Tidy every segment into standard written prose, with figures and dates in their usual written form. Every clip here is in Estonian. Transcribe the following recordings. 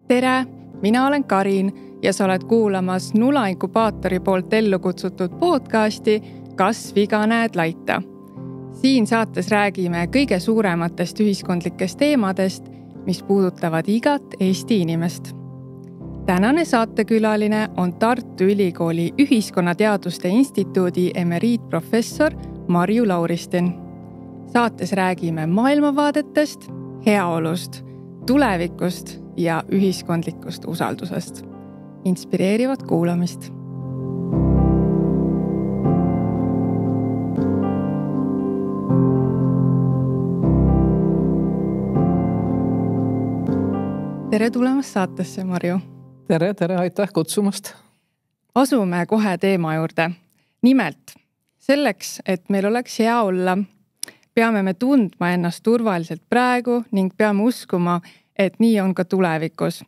Tere, mina olen Karin ja sa oled kuulamas Nula Inkubaatori poolt ellu kutsutud podcasti Kas viga näed laita. Siin saates räägime kõige suurematest ühiskondlikest teemadest, mis puudutavad igat Eesti inimest. Tänane saatekülaline on Tartu Ülikooli Ühiskonnateaduste Instituudi emeriitprofessor Marju Lauristin. Saates räägime maailmavaadetest, heaolust, tulevikust ja ühiskondlikust usaldusest. Inspireerivat kuulamist. Tere tulemast saatesse, Marju. Tere, aitäh kutsumast. Asume kohe teema juurde. Nimelt, selleks, et meil oleks hea olla, peame me tundma ennast turvaliselt praegu ning peame uskuma, et nii on ka tulevikus.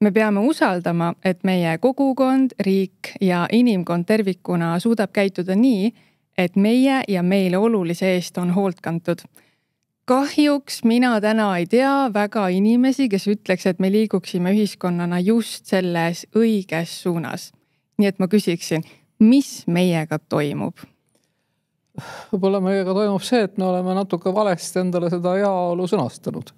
Me peame usaldama, et meie kogukond, riik ja inimkond tervikuna suudab käituda nii, et meie ja meile olulise eest on hoolt kantud. Kahjuks mina täna ei tea väga inimesi, kes ütleks, et me liiguksime ühiskonnana just selles õiges suunas. Nii et ma küsiksin, mis meiega toimub? Võib-olla meiega toimub see, et me oleme natuke valesti endale seda heaolu sõnastanud.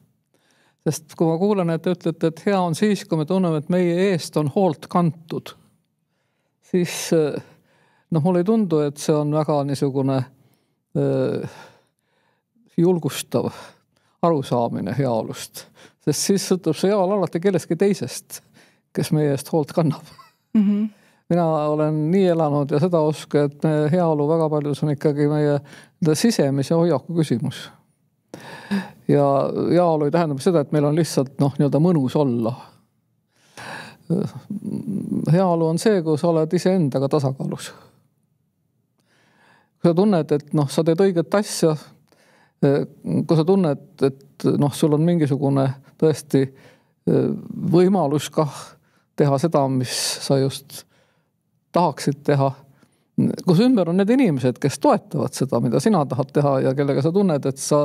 Sest kui ma kuulen, et te ütlete, et hea on siis, kui me tunneme, et meie eest on hoolt kantud, siis mulle ei tundu, et see on väga niisugune julgustav arusaamine heaolust. Sest siis sõltub see heaolu alati kellestki teisest, kes meie eest hoolt kannab. Mm-hmm. Mina olen nii elanud ja seda oska, et heaolu väga paljus on ikkagi meie sisemise hoiaku küsimus. Ja heaolu ei tähendab seda, et meil on lihtsalt nii-öelda mõnus olla. Heaolu on see, kui sa oled iseendaga tasakaalus. Kui sa tunned, et sa teed õiget asja, kui sa tunned, et sul on mingisugune tõesti võimalus ka teha seda, mis sa just tahaksid teha, kus ümber on need inimesed, kes toetavad seda, mida sina tahad teha ja kellega sa tunned, et sa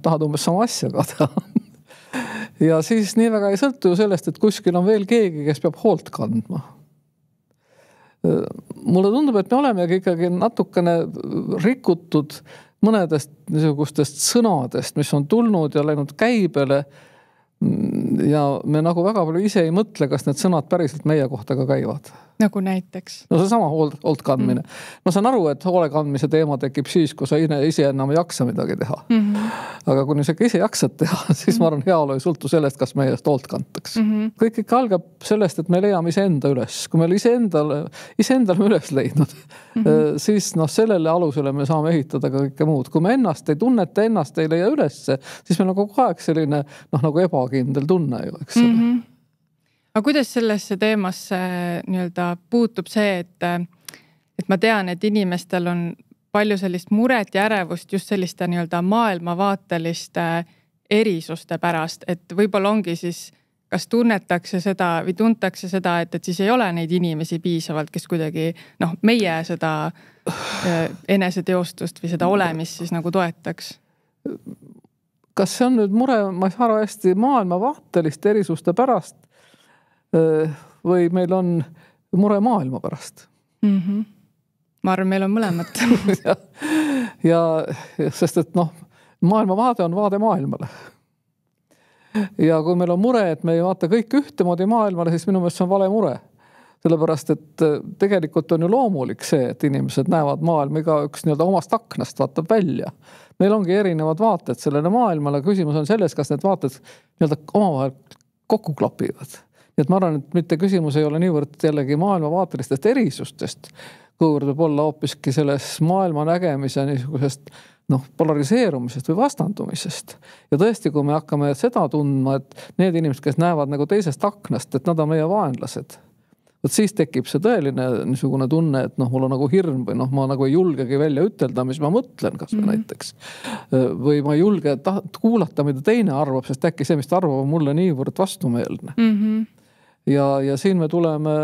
tahad umbes sama asja ka teha. Ja siis nii väga ei sõltu ju sellest, et kuskil on veel keegi, kes peab hoolt kandma. Mulle tundub, et me olemegi ikkagi natukene rikutud mõnedest niisugustest sõnadest, mis on tulnud ja läinud käibele ja me nagu väga palju ise ei mõtle, kas need sõnad päriselt meie kohta ka käivad. Nagu näiteks? See sama hoolt kandmine. Ma saan aru, et hoole kandmise teema tekib siis, kui sa ise enam ei jaksa midagi teha. Mm-hmm. Aga kui sa ise jaksad teha, siis ma arvan, heaolu ei sõltu sellest, kas meie eest hoolt kantaks. Mm-hmm. Kõik ikka algab sellest, et me leiame iseenda üles. Kui me iseendale üles leidnud, siis sellele alusele me saame ehitada ka kõike muud. Kui me ennast ei tunneta, ennast ei leia üles, siis meil on kogu aeg selline nagu ebakindel tunne ju, eks ole. Mm-hmm. Aga kuidas sellesse teemasse puutub see, et ma tean, et inimestel on palju sellist muret ja ärevust just selliste maailmavaateliste erisuste pärast, et võib-olla ongi siis, kas tunnetakse seda või tuntakse seda, et siis ei ole neid inimesi piisavalt, kes kuidagi meie seda eneseteostust või seda olemist siis nagu toetaks? Kas see on nüüd mure, ma ei saa aru hästi, maailmavaateliste erisuste pärast või meil on mure maailma pärast? Mm-hmm. Ma arvan, meil on mõlemat. ja sest, et maailmavaade on vaade maailmale. Ja kui meil on mure, et me ei vaata kõik ühtemoodi maailmale, siis minu meelest see on vale mure. Sellepärast, et tegelikult on ju loomulik see, et inimesed näevad maailma igaüks omast aknast vaatab välja. Meil ongi erinevad vaated sellele maailmale. Küsimus on selles, kas need vaated omavahel kokku klapivad. Et ma arvan, et mitte küsimus ei ole niivõrd jällegi maailmavaatelistest erisustest, kuivõrd võib olla hoopiski selles maailma nägemise niisugusest polariseerumisest või vastandumisest. Ja tõesti, kui me hakkame seda tundma, et need inimesed, kes näevad nagu teisest aknast, et nad on meie vaenlased, siis tekib see tõeline niisugune tunne, et mul on nagu hirm või ma nagu ei julgegi välja ütelda, mis ma mõtlen kas või näiteks. Või ma ei julge kuulata, mida teine arvab, sest äkki see, mis ta arvab, on mulle niivõrd vastumeelne. Mm-hmm. ja siin me tuleme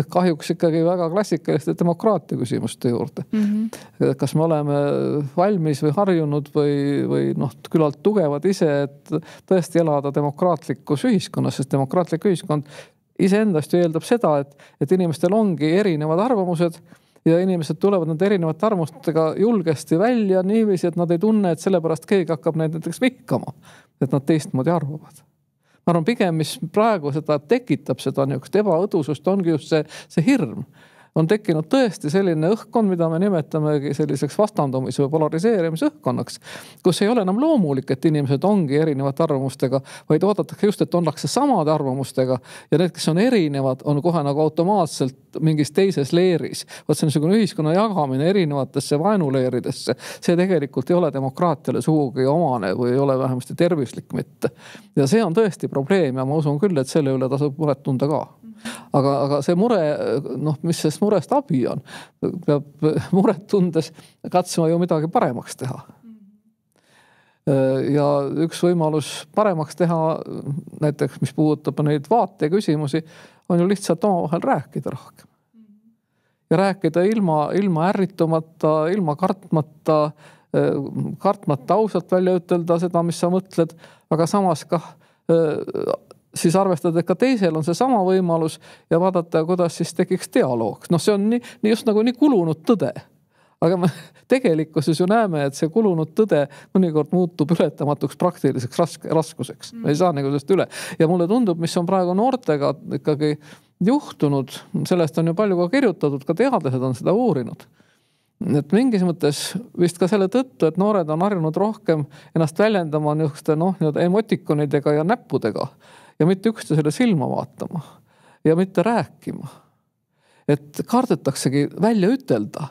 kahjuks ikkagi väga klassikaliste demokraatia küsimuste juurde. Kas me oleme valmis või harjunud või küllalt tugevad ise, et tõesti elada demokraatlikus ühiskonnas, sest demokraatlik ühiskond iseendast ju eeldab seda, et inimestel ongi erinevad arvamused ja inimesed tulevad nende erinevate arvamustega julgesti välja niiviisi, et nad ei tunne, et sellepärast keegi hakkab neid näiteks vihkama, et nad teistmoodi arvavad. Ma arvan, pigem, mis praegu seda tekitab, seda niisugust ebaõdusust, ongi just see hirm. On tekkinud tõesti selline õhkkond, mida me nimetamegi selliseks vastandumise või polariseerimise õhkkonnaks, kus ei ole enam loomulik, et inimesed ongi erinevate arvamustega, vaid oodatakse just, et ollakse samade arvamustega ja need, kes on erinevad, on kohe nagu automaatselt mingis teises leeris. Vaat see on niisugune ühiskonna jagamine erinevatesse vaenuleeridesse. See tegelikult ei ole demokraatiale sugugi omane või ei ole vähemasti tervislik mitte. Ja see on tõesti probleem ja ma usun küll, et selle üle tasub muret tunda ka. Aga see mure, mis sellest murest abi on, peab muret tundes katsuma ju midagi paremaks teha. Ja üks võimalus paremaks teha, näiteks mis puudutab neid vaate küsimusi, on ju lihtsalt omavahel rääkida rohkem. Ja rääkida ilma ärritumata, ilma kartmata ausalt välja ütelda seda, mis sa mõtled, aga samas ka siis arvestada, et ka teisel on see sama võimalus ja vaadata, kuidas siis tekiks dialoog. See on just nagu nii kulunud tõde. Aga me tegelikkuses ju näeme, et see kulunud tõde mõnikord muutub ületamatuks praktiliseks raskuseks. Me ei saa nagu sellest üle. Ja mulle tundub, mis on praegu noortega ikkagi juhtunud, sellest on ju palju ka kirjutatud, ka teadlased on seda uurinud. Et mingis mõttes vist ka selle tõttu, et noored on harjunud rohkem ennast väljendama niisuguste emotikonidega ja näppudega ja mitte üksteisele silma vaatama ja mitte rääkima. Et kardetaksegi välja ütelda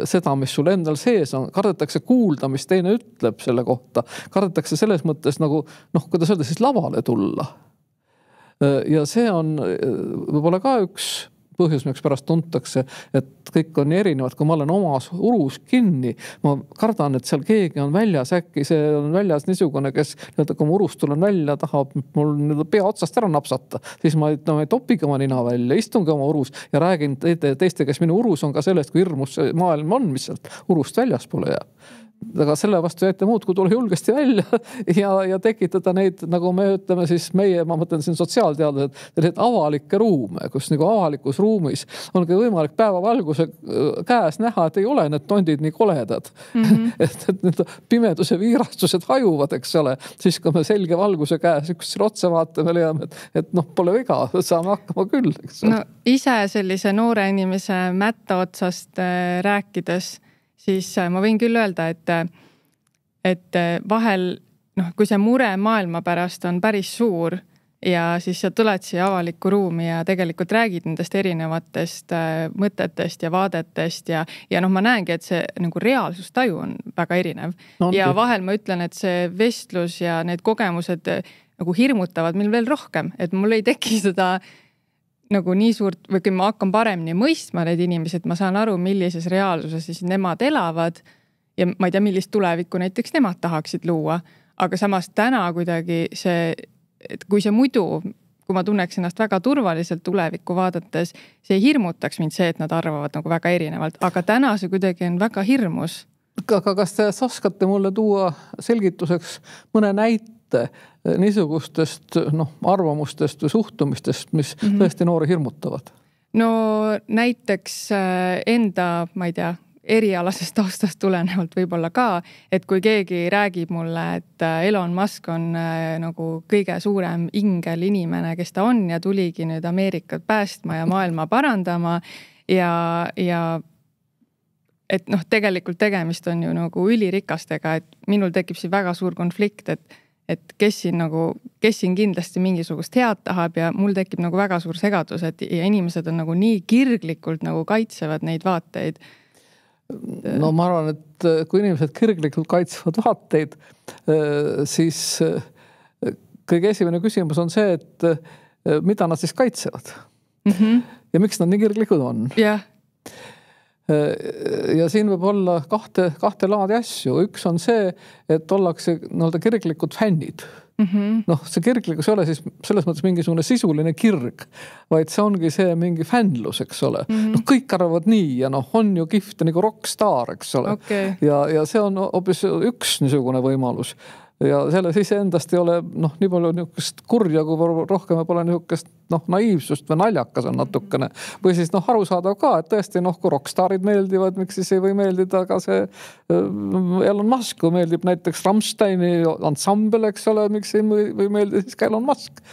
seda, mis sul endal sees on, kardetakse kuulda, mis teine ütleb selle kohta, kardetakse selles mõttes nagu, kuidas öelda, siis lavale tulla. Ja see on võib-olla ka üks põhjus, miks pärast tuntakse, et kõik on nii erinevad, kui ma olen omas urus kinni. Ma kardan, et seal keegi on väljas, äkki see on väljas niisugune, kes kui ma urust tulen välja, tahab mul pea otsast ära napsata. Siis ma ei topigi oma nina välja, istungi oma urus ja räägin teiste, kes minu urus on ka sellest, kui hirmus maailm on, mis sealt urust väljas pole jääb. Aga selle vastu jäite muud, kui tule julgesti välja ja tekitada neid, nagu me ütleme siis ma mõtlen siin sotsiaalteadlased, neid avalikke ruume, kus nagu avalikus ruumis ongi võimalik päevavalguse käes näha, et ei ole need tondid nii koledad. Et need pimeduse viirastused hajuvad, eks ole. Siis kui me selge valguse käes üksteisele otsa vaatame, leiame, et pole viga, saame hakkama küll. Eks ole. Ise sellise noore inimese mätta otsast rääkides siis ma võin küll öelda, et vahel, kui see mure maailma pärast on päris suur ja siis sa tuled siia avalikku ruumi ja tegelikult räägid nendest erinevatest mõtetest ja vaadetest ja ma näengi, et see nagu reaalsustaju on väga erinev. Ja vahel ma ütlen, et see vestlus ja need kogemused nagu hirmutavad meil veel rohkem, et mul ei teki seda nagu nii suurt, või kui ma hakkan paremini mõistma need inimesed, ma saan aru, millises reaalsuses siis nemad elavad ja ma ei tea, millist tulevikku näiteks nemad tahaksid luua. Aga samas täna kuidagi see, et kui see muidu, kui ma tunneks ennast väga turvaliselt tulevikku vaadates, see hirmutaks mind see, et nad arvavad nagu väga erinevalt. Aga täna see kuidagi on väga hirmus. Aga kas te oskate mulle tuua selgituseks mõne näite niisugustest arvamustest või suhtumistest, mis tõesti noori hirmutavad? No näiteks enda, ma ei tea, erialasest taustast tulenevalt võib-olla ka, et kui keegi räägib mulle, et Elon Musk on nagu kõige suurem ingel inimene, kes ta on ja tuligi nüüd Ameerikat päästma ja maailma parandama ja et tegelikult tegemist on ju nagu ülirikastega, et minul tekib siin väga suur konflikt, et kes siin kindlasti mingisugust head tahab ja mul tekib nagu väga suur segadus, et ja inimesed on nagu nii kirglikult nagu kaitsevad neid vaateid. Ma arvan, et kui inimesed kirglikult kaitsevad vaateid, siis kõige esimene küsimus on see, et mida nad siis kaitsevad ja miks nad nii kirglikud on. Jah. Ja siin võib olla kahte laadi asju. Üks on see, et ollakse kirglikud fännid. Noh, see kirglikkus ei ole siis selles mõttes mingisugune sisuline kirg, vaid see ongi see mingi fännlus, eks ole. Noh, kõik arvavad nii ja noh, on ju kihvt nagu rockstar, eks ole. Ja see on hoopis üks niisugune võimalus. Ja selles iseendast ei ole nii palju niisugust kurja, kui rohkem pole niisugust naiivsust või naljakas on natukene. Või siis arusaadav ka, et tõesti kui rockstarid meeldivad, miks siis ei või meeldida ka see Elon Musk, kui meeldib näiteks Rammsteini ansambel, eks ole, miks ei või meeldida siis ka Elon Musk.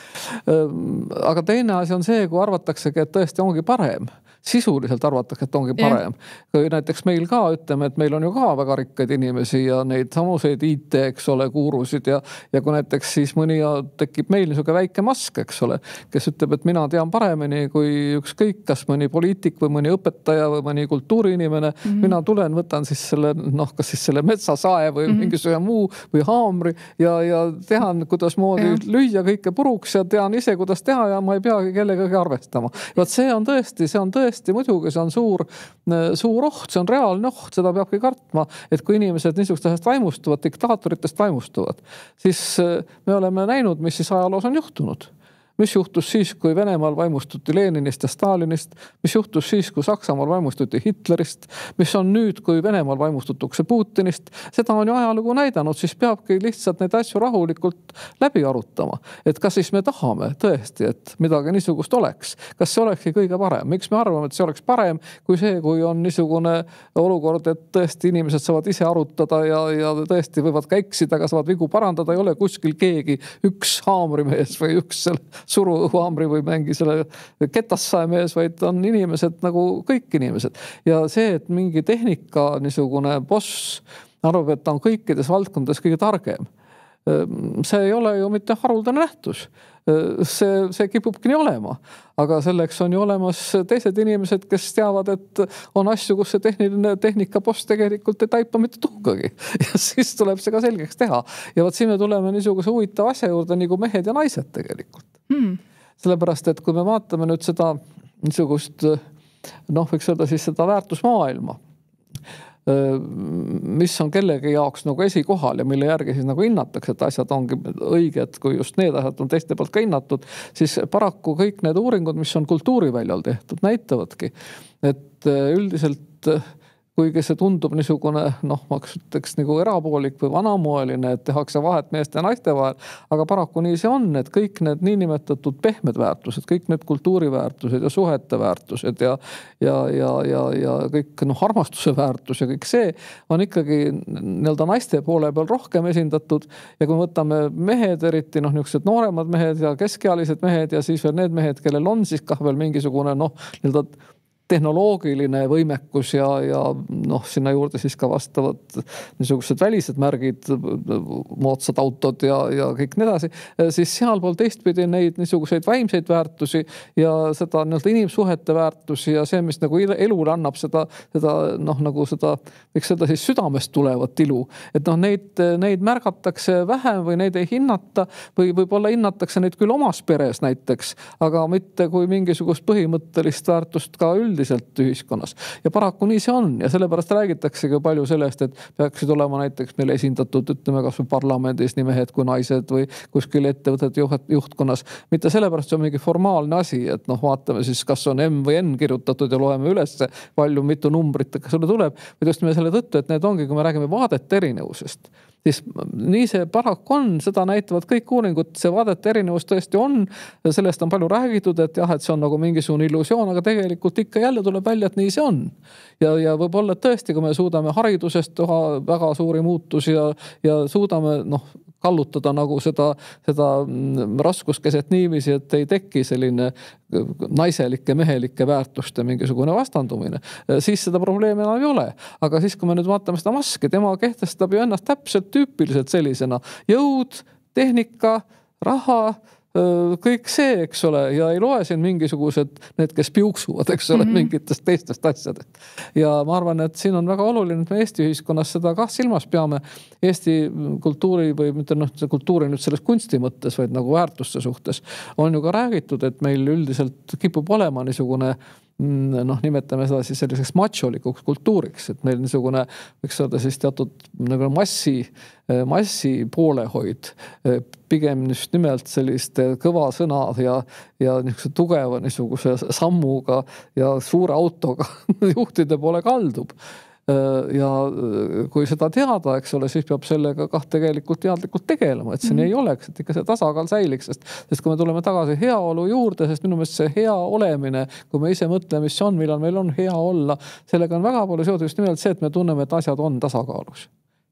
Aga teine asi on see, kui arvataksegi, et tõesti ongi parem. Sisuliselt arvatakse, et ongi parem. Kui näiteks meil ka ütleme, et meil on ju ka väga rikkaid inimesi ja neid samuseid IT, eks ole, kuurusid ja kui näiteks siis mõni tekib meil niisugune väike Mask, eks ole, kes ütleb, et mina tean paremini kui ükskõik, kas mõni poliitik või mõni õpetaja või mõni kultuuriinimene, mina tulen, võtan siis selle, kas siis selle metsasae või mingisugune muu või haamri ja tehan, kuidas moodi lüüa kõike puruks ja tean ise, kuidas teha ja ma ei peagi kellegagi arvestama. Vaat see on tõesti muidugi, see on suur oht, see on reaalne oht, seda peabki kartma, et kui inimesed niisugust asjast vaimustuvad, diktaatoritest vaimustuvad, siis me oleme näinud, mis siis ajaloos on juhtunud. Mis juhtus siis, kui Venemaal vaimustuti Leninist ja Stalinist, mis juhtus siis, kui Saksamaal vaimustuti Hitlerist, mis on nüüd, kui Venemaal vaimustutakse Putinist, seda on ju ajalugu näidanud, siis peabki lihtsalt neid asju rahulikult läbi arutama. Et kas siis me tahame tõesti, et midagi niisugust oleks? Kas see olekski kõige parem? Miks me arvame, et see oleks parem kui see, kui on niisugune olukord, et tõesti inimesed saavad ise arutada ja tõesti võivad ka eksida, aga saavad vigu parandada, ei ole kuskil keegi üks haamrimees või üks suruhaamri või mängi selle ketassae mees, vaid on inimesed nagu kõik inimesed. Ja see, et mingi tehnika niisugune boss arvab, et ta on kõikides valdkondades kõige targem. See ei ole ju mitte haruldane nähtus. See kipubki nii olema. Aga selleks on ju olemas teised inimesed, kes teavad, et on asju, kus see tehnika boss tegelikult ei taipa mitte tuhkagi. Ja siis tuleb see ka selgeks teha. Ja võt siin me tuleme niisuguse huvitav asja juurde nagu mehed ja naised tegelikult. Sellepärast, et kui me vaatame nüüd seda niisugust, võiks öelda siis seda väärtusmaailma, mis on kellegi jaoks nagu esikohal ja mille järgi siis nagu hinnatakse, et asjad ongi õiged, kui just need asjad on teiste poolt ka hinnatud, siis paraku kõik need uuringud, mis on kultuuriväljal tehtud, näitavadki, et üldiselt kuigi see tundub niisugune, ma ütleks nagu erapoolik või vanamoeline, et tehakse vahet meeste ja naiste vahel, aga paraku nii see on, et kõik need niinimetatud pehmed väärtused, kõik need kultuuriväärtused ja suhete väärtused ja kõik armastuse väärtus ja kõik see on ikkagi nii-öelda naiste poole peal rohkem esindatud ja kui me võtame mehed, eriti niisugused nooremad mehed ja keskealised mehed ja siis veel need mehed, kellel on siis kah veel mingisugune nii-öelda tehnoloogiline võimekus ja sinna juurde siis ka vastavad niisugused välised märgid, moodsad autod ja kõik nii edasi, siis sealpool teistpidi neid niisuguseid vaimseid väärtusi ja seda nii-öelda inimsuhete väärtusi ja see, mis nagu elule annab seda nagu seda, võiks öelda siis südamest tulevat ilu, et neid märgatakse vähem või neid ei hinnata või võib-olla hinnatakse neid küll omas peres näiteks, aga mitte kui mingisugust põhimõttelist väärtust ka üldiselt ühiskonnas. Ja paraku nii see on ja sellepärast räägitaksegi palju sellest, et peaksid olema näiteks meil esindatud, ütleme kas või parlamendis nii mehed kui naised või kuskil ettevõtete juhtkonnas. Mitte sellepärast see on mingi formaalne asi, et vaatame siis, kas on M või N kirjutatud ja loeme üles palju mitu numbrit, kas sulle tuleb, või just me selle tõttu, et need ongi, kui me räägime vaadete erinevusest. Siis nii see paraku on, seda näitavad kõik uuringud, see vaadete erinevus tõesti on, sellest on palju räägitud, et jah, et see on nagu mingisugune illusioon, aga tegelikult ikka jälle tuleb välja, et nii see on. Ja võib-olla tõesti, kui me suudame haridusest teha väga suuri muutusi ja suudame kallutada nagu seda raskuskeset niiviisi, et ei teki selline naiselike, mehelike väärtuste mingisugune vastandumine, siis seda probleemi enam ei ole. Aga siis, kui me nüüd vaatame seda Muski, tema kehtestab ju ennast täpselt tüüpiliselt sellisena jõud, tehnika, raha, kõik see, eks ole, ja ei loe siin mingisugused need, kes piuksuvad, eks ole, mingitest teistest asjadest. Ja ma arvan, et siin on väga oluline, et me Eesti ühiskonnas seda kah silmas peame Eesti kultuuri või mitte kultuuri nüüd selles kunsti mõttes, vaid nagu väärtuste suhtes on ju ka räägitud, et meil üldiselt kipub olema niisugune noh, nimetame seda siis selliseks macholikuks kultuuriks, et meil niisugune, võiks öelda siis teatud nagu massi poolehoid, pigem just nimelt selliste kõva sõnad ja niisuguse tugeva niisuguse sammuga ja suure autoga juhtide poole kaldub. Ja kui seda teada, eks ole, siis peab sellega tegelikult teadlikult tegelema, et see nii ei oleks, et ikka see tasakaal säiliks, sest kui me tuleme tagasi heaolu juurde, sest minu meelest see hea olemine, kui me ise mõtleme, mis see on, millal meil on hea olla, sellega on väga palju seotud just nimelt see, et me tunneme, et asjad on tasakaalus.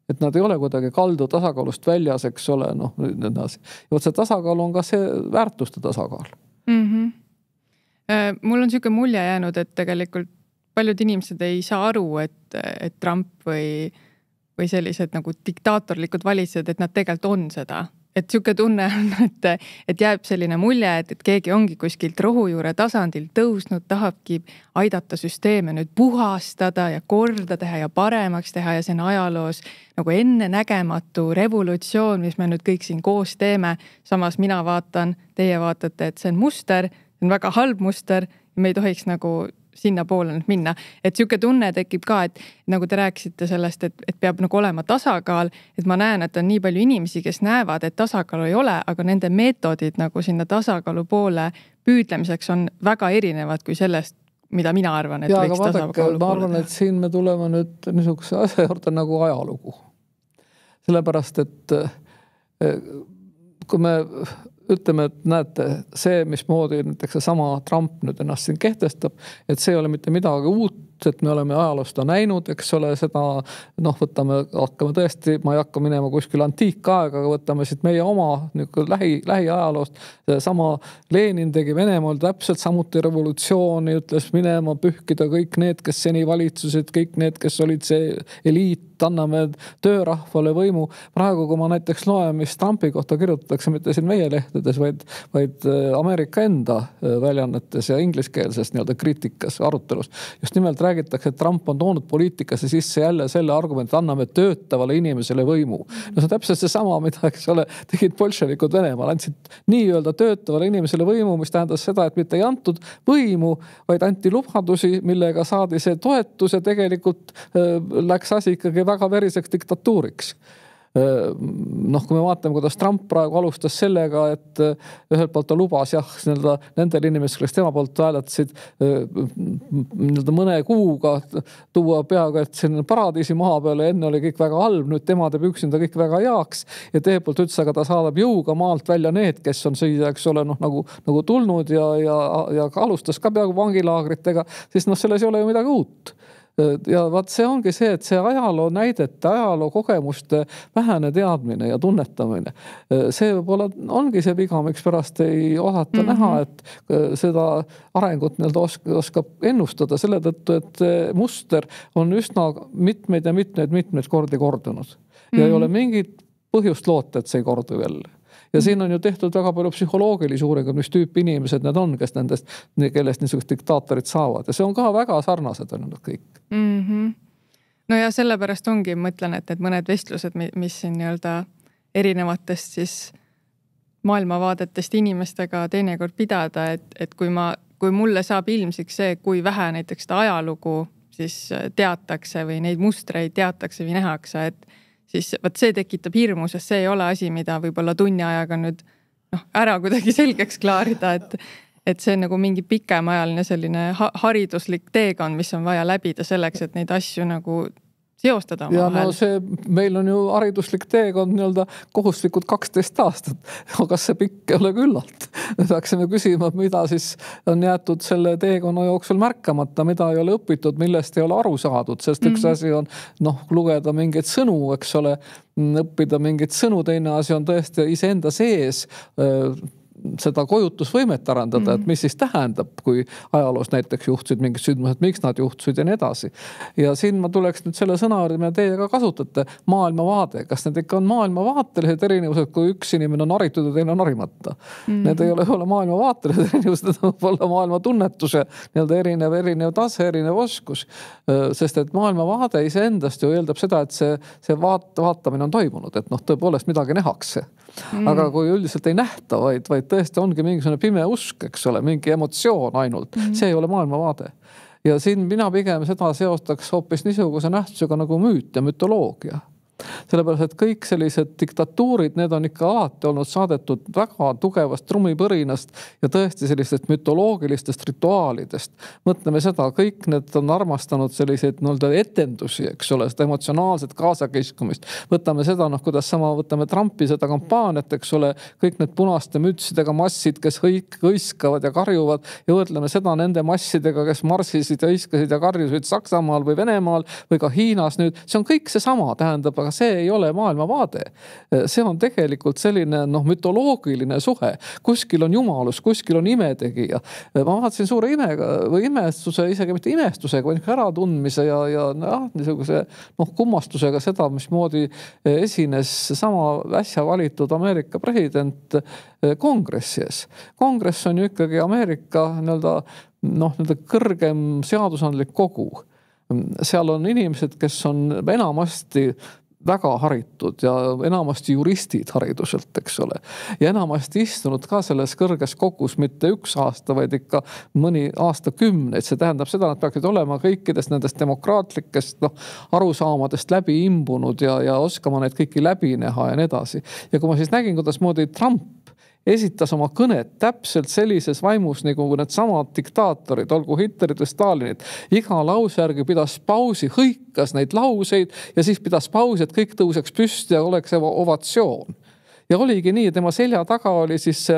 Et nad ei ole kuidagi kaldu tasakaalust väljas, eks ole, noh, edasi. Ja see tasakaal on ka see väärtuste tasakaal. Mul on selline mulje jäänud, et tegelikult paljud inimesed ei saa aru, et Trump või sellised nagu diktaatorlikud valitsejad, et nad tegelikult on seda. Et selline tunne on, et jääb selline mulje, et keegi ongi kuskilt rohujuure tasandil tõusnud, tahabki aidata süsteeme nüüd puhastada ja korda teha ja paremaks teha ja see on ajaloos nagu enne nägematu revolutsioon, mis me nüüd kõik siin koos teeme. Samas mina vaatan, teie vaatate, et see on muster, see on väga halb muster ja me ei tohiks nagu sinna poole nüüd minna. Et selline tunne tekib ka, et nagu te rääkisite sellest, et peab nagu olema tasakaal, et ma näen, et on nii palju inimesi, kes näevad, et tasakaalu ei ole, aga nende meetodid nagu sinna tasakaalu poole püüdlemiseks on väga erinevad kui sellest, mida mina arvan, et võiks tasakaalu poole. Ma arvan, et siin me tuleme nüüd niisuguse asja juurde nagu ajalugu. Sellepärast, et kui me ütleme, et näete, see, mismoodi näiteks see sama Trump nüüd ennast siin kehtestab, et see ei ole mitte midagi uut, et me oleme ajaloosta näinud, eks ole, seda, noh, hakkame tõesti, ma ei hakka minema kuskil antiikaega, aga võtame siit meie oma lähiajaloost. Sama Lenin tegi Venemaal täpselt samuti revolutsiooni, ütles minema pühkida kõik need, kes seni valitsusid, kõik need, kes olid see eliit, anname töörahvale võimu. Praegu, kui ma näiteks loen, mis Trumpi kohta kirjutatakse, mitte siin meie lehtedes, vaid Ameerika enda väljannetes ja ingliskeelses nii-öelda kriitikas, arutelus. Just nimelt räägitakse, et Trump on toonud poliitikasse sisse jälle selle argument, et anname töötavale inimesele võimu. No see on täpselt see sama, mida, eks ole, tegid bolševikud Venemaal. Andsid nii-öelda töötavale inimesele võimu, mis tähendas seda, et mitte ei antud võimu, vaid anti lubadusi, millega saadi see toetus ja tegelikult läks asi ikkagi väga veriseks diktatuuriks. Noh, kui me vaatame, kuidas Trump praegu alustas sellega, et ühelt poolt ta lubas nendel inimestel, kes tema poolt hääletasid mõne kuuga tuua peaaegu, et siin paradiisi maha peale, enne oli kõik väga halb, nüüd tema teeb üksinda kõik väga heaks ja teie poolt ütles, aga ta saadab jõuga maalt välja need, kes on siia, eks ole, noh, nagu tulnud ja alustas ka peaaegu vangilaagritega, siis noh, selles ei ole ju midagi uut. Ja vaat see ongi see, et see ajaloo näidete, ajaloo kogemuste vähene teadmine ja tunnetamine. See võib-olla ongi see viga, miks pärast ei osata näha, et seda arengut oskab ennustada selle tõttu, et muster on üsna mitmeid kordi kordunud. Ja ei ole mingit põhjust loota, et see ei kordu jälle. Ja siin on ju tehtud väga palju psühholoogilisi uuringuid, mis tüüpi inimesed need on, kes nendest, kellest niisugust diktaatorid saavad. Ja see on ka väga sarnased on nad kõik. No ja sellepärast ongi, mõtlen, et mõned vestlused, mis siin nii-öelda erinevatest siis maailmavaadetest inimestega teinekord pidada, et kui mulle saab ilmsiks see, kui vähe näiteks seda ajalugu siis teatakse või neid mustreid teatakse või nähakse, et siis võt see tekitab hirmu, sest see ei ole asi, mida võib-olla tunni ajaga nüüd ära kuidagi selgeks klaarida, et see on nagu mingi pikemajaline selline hariduslik teekond, mis on vaja läbida selleks, et neid asju nagu seostada oma vahel. Ja no see, meil on ju hariduslik teekond nii-öelda kohustuslikud 12 aastat, aga see pikk ei ole küllalt. Me saaksime küsima, mida siis on jäetud selle teekonna jooksul märkamata, mida ei ole õpitud, millest ei ole aru saadud, sest üks asi on lugeda mingeid sõnu, eks ole, õppida mingeid sõnu, teine asi on tõesti iseenda sees seda kojutusvõimet arendada, et mis siis tähendab, kui ajaloos näiteks juhtusid mingid sündmused, miks nad juhtusid ja nii edasi. Ja siin ma tuleks nüüd selle sõna, mida teie ka kasutate, maailmavaade. Kas need ikka on maailmavaatelised erinevused, kui üks inimene on haritud ja teine on harimata? Need ei ole maailmavaatelised erinevused, need võib olla maailma tunnetuse nii-öelda erinev tase, erinev oskus. Sest et maailmavaade iseendast ju eeldab seda, et see vaatamine on toimunud, et tõepoolest midagi nähakse. Aga kui üldiselt ei nähta, vaid tõesti ongi mingisugune pime usk, eks ole, mingi emotsioon ainult. See ei ole maailmavaade. Ja siin mina pigem seda seostaks hoopis niisuguse nähtusega nagu müüt ja mütoloogia. Sellepärast, et kõik sellised diktatuurid, need on ikka alati olnud saadetud väga tugevast trummipõrinast ja tõesti sellistest mütoloogilistest rituaalidest. Mõtleme seda, kõik need on armastanud selliseid etendusi, eks ole, seda emotsionaalset kaasakiskumist. Võtame seda, kuidas võtame Trumpi seda kampaaniat, eks ole, kõik need punaste mütsidega massid, kes hõiskavad ja karjuvad ja võrdleme seda nende massidega, kes marsisid ja hõiskasid ja karjusid Saksamaal või Venemaal või ka Hiinas nüüd. See on kõik seesama, tähendab, aga see ei ole maailmavaade. See on tegelikult selline mütoloogiline suhe. Kuskil on jumalus, kuskil on imetegija. Ma vaatasin suure imega või imestuse, isegi mitte imestusega, vaid äratundmise ja niisuguse kummastusega seda, mismoodi esines sama äsja valitud Ameerika president kongressis. Kongress on ju ikkagi Ameerika kõrgem seadusandlik kogu. Seal on inimesed, kes on enamasti väga haritud ja enamasti juristid hariduselt, eks ole. Ja enamasti istunud ka selles kõrges kogus mitte 1 aasta, vaid ikka mõni aastakümneid. See tähendab seda, et peaksid olema kõikidest nendest demokraatlikest arusaamadest läbi imbunud ja oskama neid kõiki läbi näha ja nii edasi. Ja kui ma siis nägin, kuidas moodi Trump esitas oma kõnet täpselt sellises vaimus, nagu need samad diktaatorid, olgu Hitlerid või Stalinid. Iga lause järgi pidas pausi, hõikas neid lauseid ja siis pidas pausi, et kõik tõuseks püsti ja oleks ovatsioon. Ja oligi nii, tema selja taga oli siis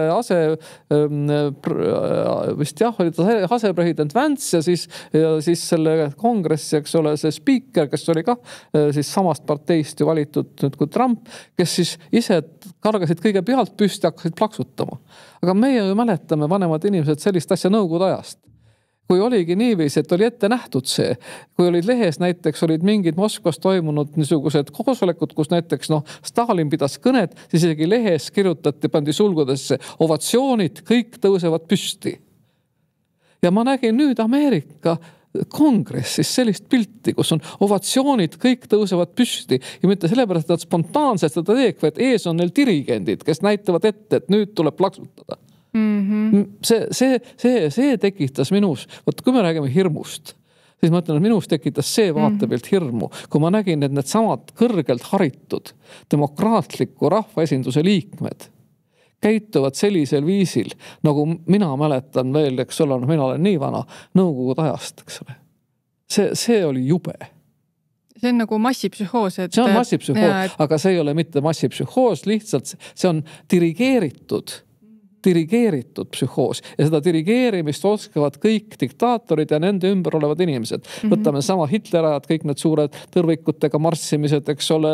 asepresident Vance ja siis selle kongressi, eks ole, see spiiker, kes oli ka siis samast parteist ju valitud nüüd kui Trump, kes siis ise kargasid kõige pealt püsti ja hakkasid plaksutama. Aga meie ju mäletame vanemad inimesed sellist asja nõukogude ajast. Kui oligi niiviisi, et oli ette nähtud see, kui olid lehes näiteks, olid mingid Moskvas toimunud niisugused koosolekud, kus näiteks Stalin pidas kõnet, siis isegi lehes kirjutati, pandi sulgudesse ovatsioonid, kõik tõusevad püsti. Ja ma nägin nüüd Ameerika kongressis sellist pilti, kus on ovatsioonid, kõik tõusevad püsti ja mitte sellepärast, et spontaanselt seda teek, vaid ees on neil dirigendid, kes näitavad ette, et nüüd tuleb plaksutada. See tekitas minus, kui me räägime hirmust, siis ma ütlen, et minus tekitas see vaatepilt hirmu, kui ma nägin, et need samad kõrgelt haritud demokraatliku rahvaesinduse liikmed käituvad sellisel viisil, nagu mina mäletan veel, eks ole, mina olen nii vana, nõukogude ajast, eks ole. See oli jube. See on nagu massipsühhoos. See on massipsühhoos, aga see ei ole mitte massipsühhoos, lihtsalt see on dirigeeritud psühhoos ja seda dirigeerimist oskavad kõik diktaatorid ja nende ümber olevad inimesed. Võtame sama Hitlerajad, kõik need suured tõrvikutega marssimised, eks ole,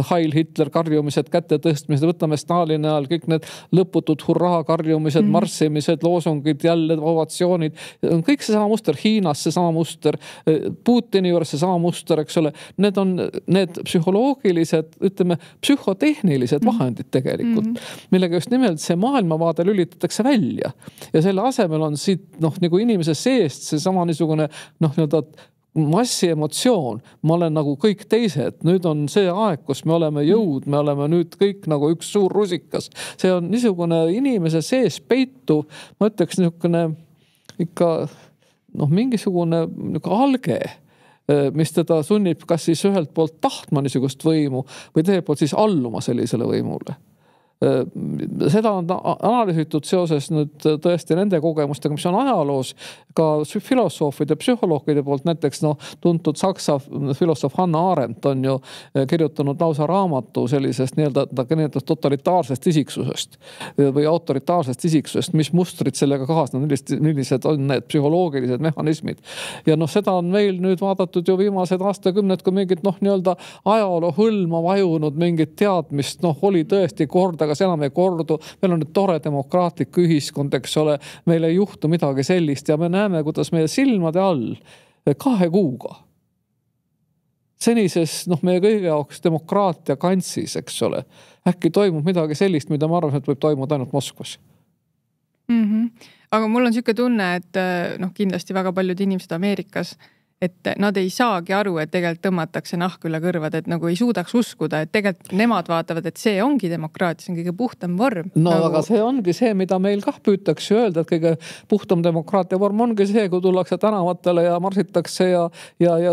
Heil Hitler karjumised, kätte tõstmised, võtame Stalini ajal kõik need lõputud hurraa karjumised, marssimised, loosungid, jälle ovatsioonid. Kõik see sama muster, Hiinas see sama muster, Putini juures see sama muster, eks ole. Need on need psühholoogilised, ütleme, psühhotehnilised vahendid tegelikult, millega just nimelt see maailmavaade lülitatakse välja. Ja selle asemel on siit, nagu inimese seest see sama niisugune, massi emotsioon. Ma olen nagu kõik teised. Nüüd on see aeg, kus me oleme jõud, me oleme nüüd kõik nagu üks suur rusikas. See on niisugune inimese sees peitu, ma ütleks niisugune ikka, mingisugune alge, mis teda sunnib kas siis ühelt poolt tahtma niisugust võimu või teiselt poolt siis alluma sellisele võimule. Seda on analüüsitud seoses nüüd tõesti nende kogemustega, mis on ajaloos, ka filosoofide, psühholoogide poolt, näiteks tuntud saksa filosoof Hannah Arendt on ju kirjutanud lausa raamatu sellisest nii-öelda totalitaarsest isiksusest või autoritaarsest isiksusest, mis mustrid sellega kaasnevad, millised on need psühholoogilised mehhanismid. Ja seda on meil nüüd vaadatud ju viimased aastakümned, kui mingit nii-öelda ajaloo hõlma vajunud mingit teadmist, oli tõesti kord, aga see enam ei kordu. Meil on nüüd tore demokraatlik ühiskond, eks ole, meil ei juhtu midagi sellist ja me näeme, kuidas meie silmade all 2 kuuga senises, meie kõige jaoks demokraatia kantsis, eks ole, äkki toimub midagi sellist, mida ma arvan, et võib toimuda ainult Moskvas. Aga mul on siuke tunne, et kindlasti väga paljud inimesed Ameerikas, et nad ei saagi aru, et tegelikult tõmmatakse nahk üle kõrvad, et nagu ei suudaks uskuda, et tegelikult nemad vaatavad, et see ongi demokraatia, see on kõige puhtam vorm. No aga see ongi see, mida meil kah püütakse öelda, et kõige puhtam demokraatia vorm ongi see, kui tullakse tänavatele ja marsitakse ja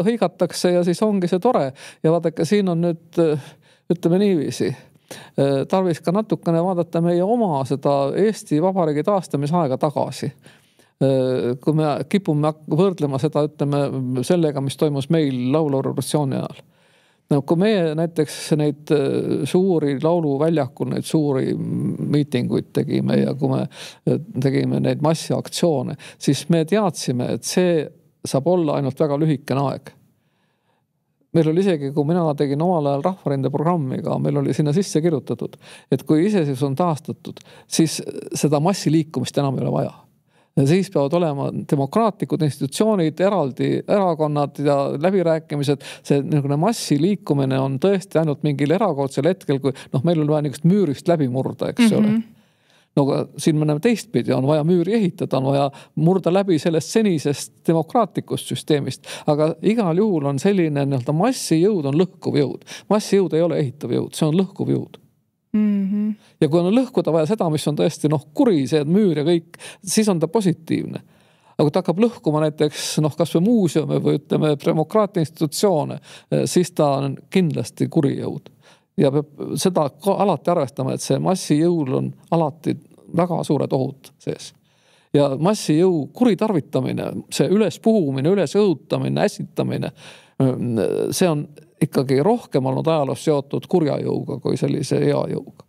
hõigatakse ja siis ongi see tore. Ja vaadake, siin on nüüd, ütleme niiviisi, tarvis ka natukene vaadata meie oma seda Eesti Vabariigi taastamisaega tagasi. Kui me kipume võrdlema seda, ütleme, sellega, mis toimus meil laulurevolutsiooni ajal. No, kui meie näiteks neid suuri lauluväljakul, neid suuri miitinguid tegime ja kui me tegime neid massiaktsioone, siis me teadsime, et see saab olla ainult väga lühikene aeg. Meil oli isegi, kui mina tegin omal ajal rahvarinde programmiga, meil oli sinna sisse kirjutatud, et kui iseseisvus on taastatud, siis seda massiliikumist enam ei ole vaja. Ja siis peavad olema demokraatlikud institutsioonid, eraldi erakonnad ja läbirääkimised. See massi liikumine on tõesti ainult mingil erakordsel hetkel, kui meil on vaja niisugust müürist läbi murda, eks ole. No siin me näeme teistpidi, on vaja müüri ehitada, on vaja murda läbi sellest senisest demokraatlikust süsteemist. Aga igal juhul on selline massijõud on lõhkuv jõud. Massijõud ei ole ehitav jõud, see on lõhkuv jõud. Ja kui on lõhkuda vaja seda, mis on tõesti kuri, see müür ja kõik, siis on ta positiivne. Aga kui ta hakkab lõhkuma näiteks kas või muuseume või ütleme demokraatia institutsioone, siis ta on kindlasti kuri jõud. Ja peab seda alati arvestama, et see massijõul on alati väga suured ohud sees. Ja massijõu kuritarvitamine, see ülespuhumine, ülesõhutamine, äsitamine, see on ikkagi rohkem olnud ajaloos seotud kurja jõuga kui sellise hea jõuga.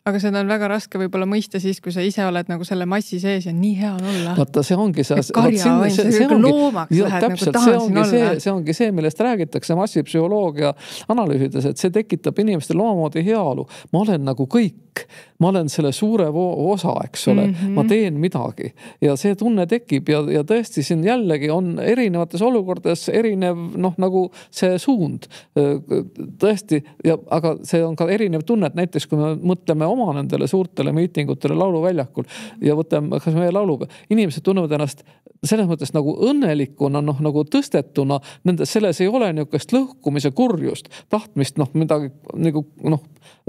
Aga seda on väga raske võib-olla mõista siis, kui sa ise oled nagu selle massi sees ja nii hea on olla. Vaata, see ongi see. Karja on, see loomaks lähed, nagu tahan siin olla. See ongi see, millest räägitakse massipsühholoogia analüüsides, et see tekitab inimestel omamoodi heaolu. Ma olen nagu kõik, ma olen selle suure osa, eks ole, ma teen midagi ja see tunne tekib ja tõesti siin jällegi on erinevates olukordades erinev, nagu see suund tõesti, aga see on ka erinev tunne, et näiteks kui me mõtleme oma nendele suurtele miitingutele lauluväljakul ja võtame kas meie lauluga. Inimesed tunnevad ennast selles mõttes nagu õnnelikuna, nagu tõstetuna, selles ei ole niisugust lõhkumise kurjust, tahtmist midagi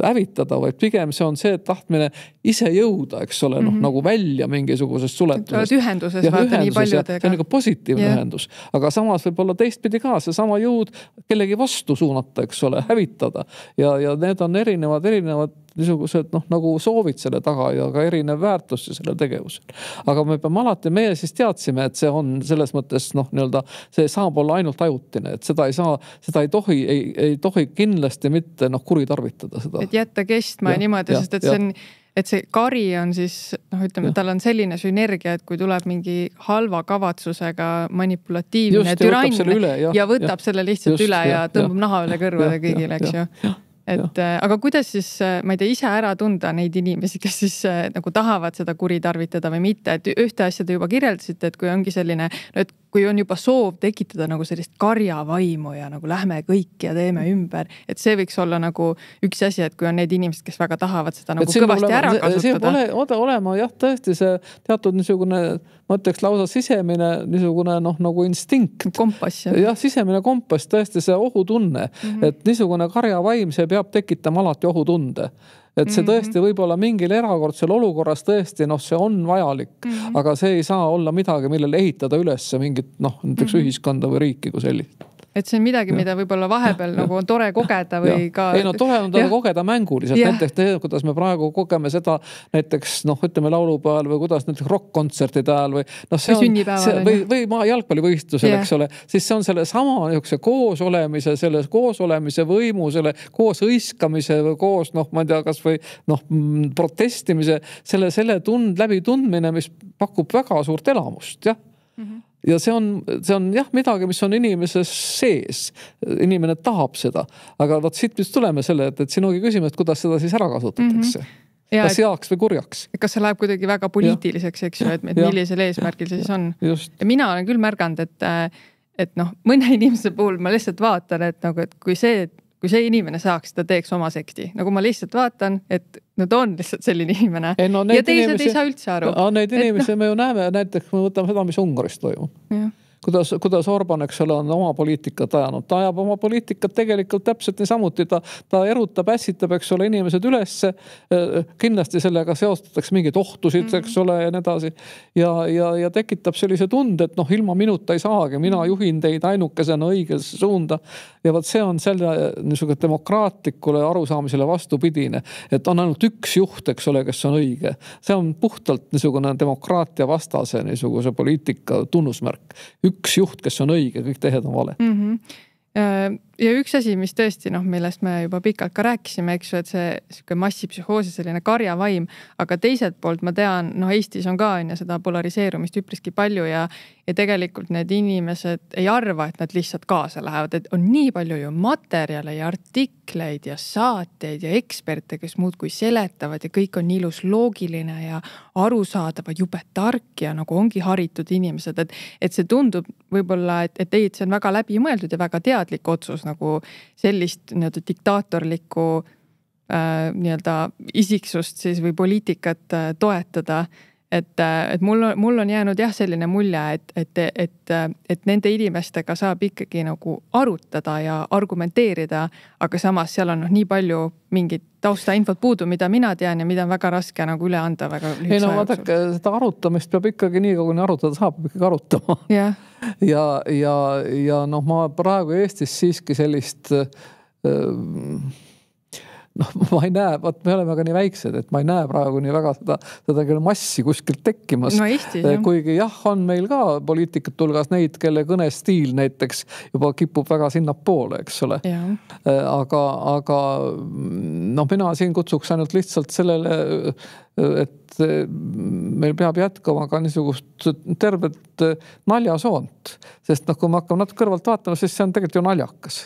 hävitada, vaid pigem see on see tahtmine ise jõuda, eks ole, nagu välja mingisugusest suletusest. Ühenduses vaata nii paljudega. See on nagu positiivne ühendus, aga samas võib olla teistpidi ka seesama jõud kellegi vastu suunata, eks ole, hävitada ja need on erinevad niisugused nagu soovid selle taga ja ka erinev väärtus selle tegevusel. Aga me peame alati, meie siis teadsime, et see on selles mõttes see saab olla ainult ajutine, et seda ei tohi kindlasti mitte kuritarvitada seda. Et jätta kestma ja niimoodi, sest et see kari on siis, ütleme, tal on selline sünergia, et kui tuleb mingi halva kavatsusega manipulatiivne türann ja võtab selle lihtsalt üle ja tõmbab naha üle kõrvade kõigile, eks ju. Aga kuidas siis, ma ei tea, ise ära tunda neid inimesi, kes siis nagu tahavad seda kuritarvitada või mitte, et ühte asja te juba kirjeldasite, et kui ongi selline, et kui on juba soov tekitada nagu sellist karjavaimu ja nagu lähme kõik ja teeme ümber, et see võiks olla nagu üks asi, et kui on need inimesed, kes väga tahavad seda nagu kõvasti ära kasutada. See olema jah, tõesti see teatud niisugune, ma ütleks lausa sisemine niisugune nagu instinkt. Kompass. Jah, sisemine kompass, tõesti see ohutunne, et niisugune karjavaim, see peab tekitama alati ohutunde. Et see tõesti võib-olla mingil erakordsel olukorras tõesti, see on vajalik, aga see ei saa olla midagi, millele ehitada üles mingit, näiteks ühiskonda või riiki kui sellist. Et see on midagi, mida võib-olla vahepeal nagu on tore kogeda või ka... Ei, tore on teda kogeda mänguliselt. Näiteks, kuidas me praegu kogeme seda näiteks, ütleme laulupäeval või kuidas näiteks rock-kontsertide ajal või või jalgpallivõistlusel, eks ole, siis see on selle sama selle koos olemise võimu, selle koos hõiskamise või koos, ma ei tea, kas või protestimise, selle läbi tundmine, mis pakub väga suurt elamust, jah. Ja see on jah midagi, mis on inimeses sees. Inimene tahab seda. Aga siit mis tuleme selle, et siin ongi küsimus, et kuidas seda siis ära kasutatakse. Kas heaks või kurjaks. Kas see läheb kuidagi väga poliitiliseks, eks ju, et millisel eesmärgil see siis on. Ja mina olen küll märganud, et mõne inimese puhul ma lihtsalt vaatan, et kui see inimene saaks, ta teeks oma sekti. Nagu ma lihtsalt vaatan, et ta on lihtsalt selline inimene. Ja teised ei saa üldse aru. Neid inimesi me ju näeme, näiteks me võtame seda, mis Ungaris toimub. kuidas Orban, eks ole, on oma poliitikat ajanud. Ta ajab oma poliitikat tegelikult täpselt niisamuti. Ta erutab, ässitab, eks ole, inimesed ülesse. Kindlasti sellega seostatakse mingeid ohtusid, eks ole, ja nii edasi. Ja tekitab sellise tunde, et noh, ilma minuta ei saagi. Mina juhin teid ainukesena õiges suunda. Ja vaat see on selle niisugune demokraatlikule arusaamisele vastupidine, et on ainult üks juht, eks ole, kes on õige. See on puhtalt niisugune demokraatia vastase niisuguse poliitika tunnusmärk. Üks juht, kes on õige, kõik tehed on vale. Ja üks asi, mis tõesti, millest me juba pikalt ka rääkisime, eks ju, et see massipsühhoosi selline karjavaim, aga teiselt poolt ma tean, Eestis on ka seda polariseerumist üpriski palju ja tegelikult need inimesed ei arva, et nad lihtsalt kaasa lähevad, et on nii palju ju materjale ja artikleid ja saateid ja eksperte, kes muudkui seletavad ja kõik on ilus loogiline ja arusaadav, jube tark ja nagu ongi haritud inimesed, et see tundub võib-olla, et see on väga läbimõeldud ja väga teadlik otsus nagu sellist diktaatorlikku isiksust siis või poliitikat toetada. Et mul on jäänud selline mulje, et nende inimestega saab ikkagi nagu arutada ja argumenteerida, aga samas seal on nii palju mingit taustainfot puudu, mida mina tean ja mida on väga raske nagu üle anda väga lühikese aja jooksul. Seda arutamist peab ikkagi nii, kui arutada saab, peab ikkagi arutama. Ja ma praegu Eestis siiski sellist ma ei näe, me oleme ka nii väiksed, et ma ei näe praegu nii väga seda massi kuskilt tekkimas. Eestis, kuigi on meil ka poliitikat tulgas neid, kelle kõnestiil näiteks juba kipub väga sinna poole, eks ole. Aga mina siin kutsuks ainult lihtsalt sellele, et meil peab jätkama ka niisugust tervet naljasoont. Sest kui me hakkame natuke kõrvalt vaatama, siis see on tegelikult ju naljakas.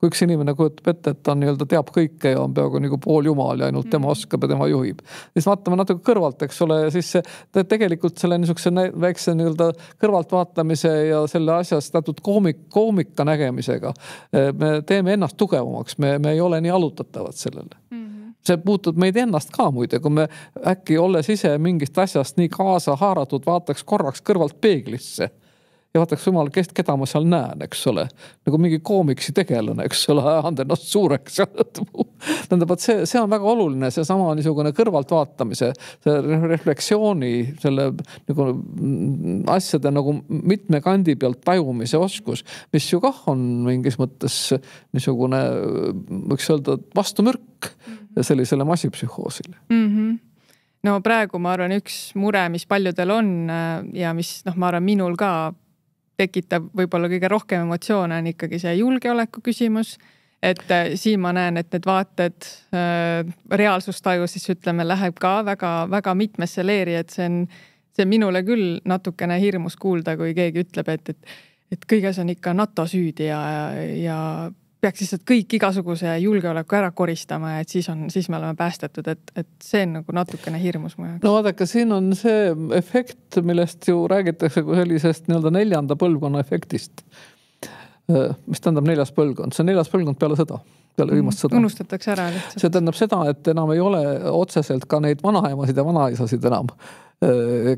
Kui üks inimene kujutab ette, et ta teab kõike ja on peaaegu nagu pool jumal ja ainult tema oskab ja tema juhib. Siis vaatame natuke kõrvalt, eks ole, ja siis tegelikult selle niisuguse väikse kõrvalt vaatamise ja selle asjast teatud koomika nägemisega me teeme ennast tugevamaks, me ei ole nii alutatavad sellele. See puutub meid ennast ka muide, kui me äkki olles ise mingist asjast nii kaasa haaratud, vaataks korraks kõrvalt peeglisse ja vaataks jumal, keda ma seal näen, eks ole. Nagu mingi koomiksi tegelane, eks ole, ajand ennast suureks. Tähendab, et see on väga oluline, see sama niisugune kõrvalt vaatamise, see refleksiooni, selle nagu asjade nagu mitme kandi pealt tajumise oskus, mis ju kah on mingis mõttes niisugune, võiks öelda, vastumürk sellisele massipsühhoosile. No praegu ma arvan üks mure, mis paljudel on ja mis ma arvan minul ka tekitab võib-olla kõige rohkem emotsioone on ikkagi see julgeoleku küsimus, et siin ma näen, et need vaated reaalsustaju siis ütleme läheb ka väga, väga mitmesse leeri, et see minule küll natukene hirmus kuulda, kui keegi ütleb, et kõiges on ikka NATO süüdi ja peaks lihtsalt kõik igasuguse julgeoleku ära koristama ja et siis me oleme päästetud, et see on nagu natukene hirmus mu jaoks. No vaadake, siin on see efekt, millest ju räägitakse kui sellisest neljanda põlvkonna efektist. Mis tähendab neljas põlvkond? See on neljas põlvkond peale sõda, peale viimast sõda. Unustatakse ära lihtsalt. See tähendab seda, et enam ei ole otseselt ka neid vanaemasid ja vanaisasid enam,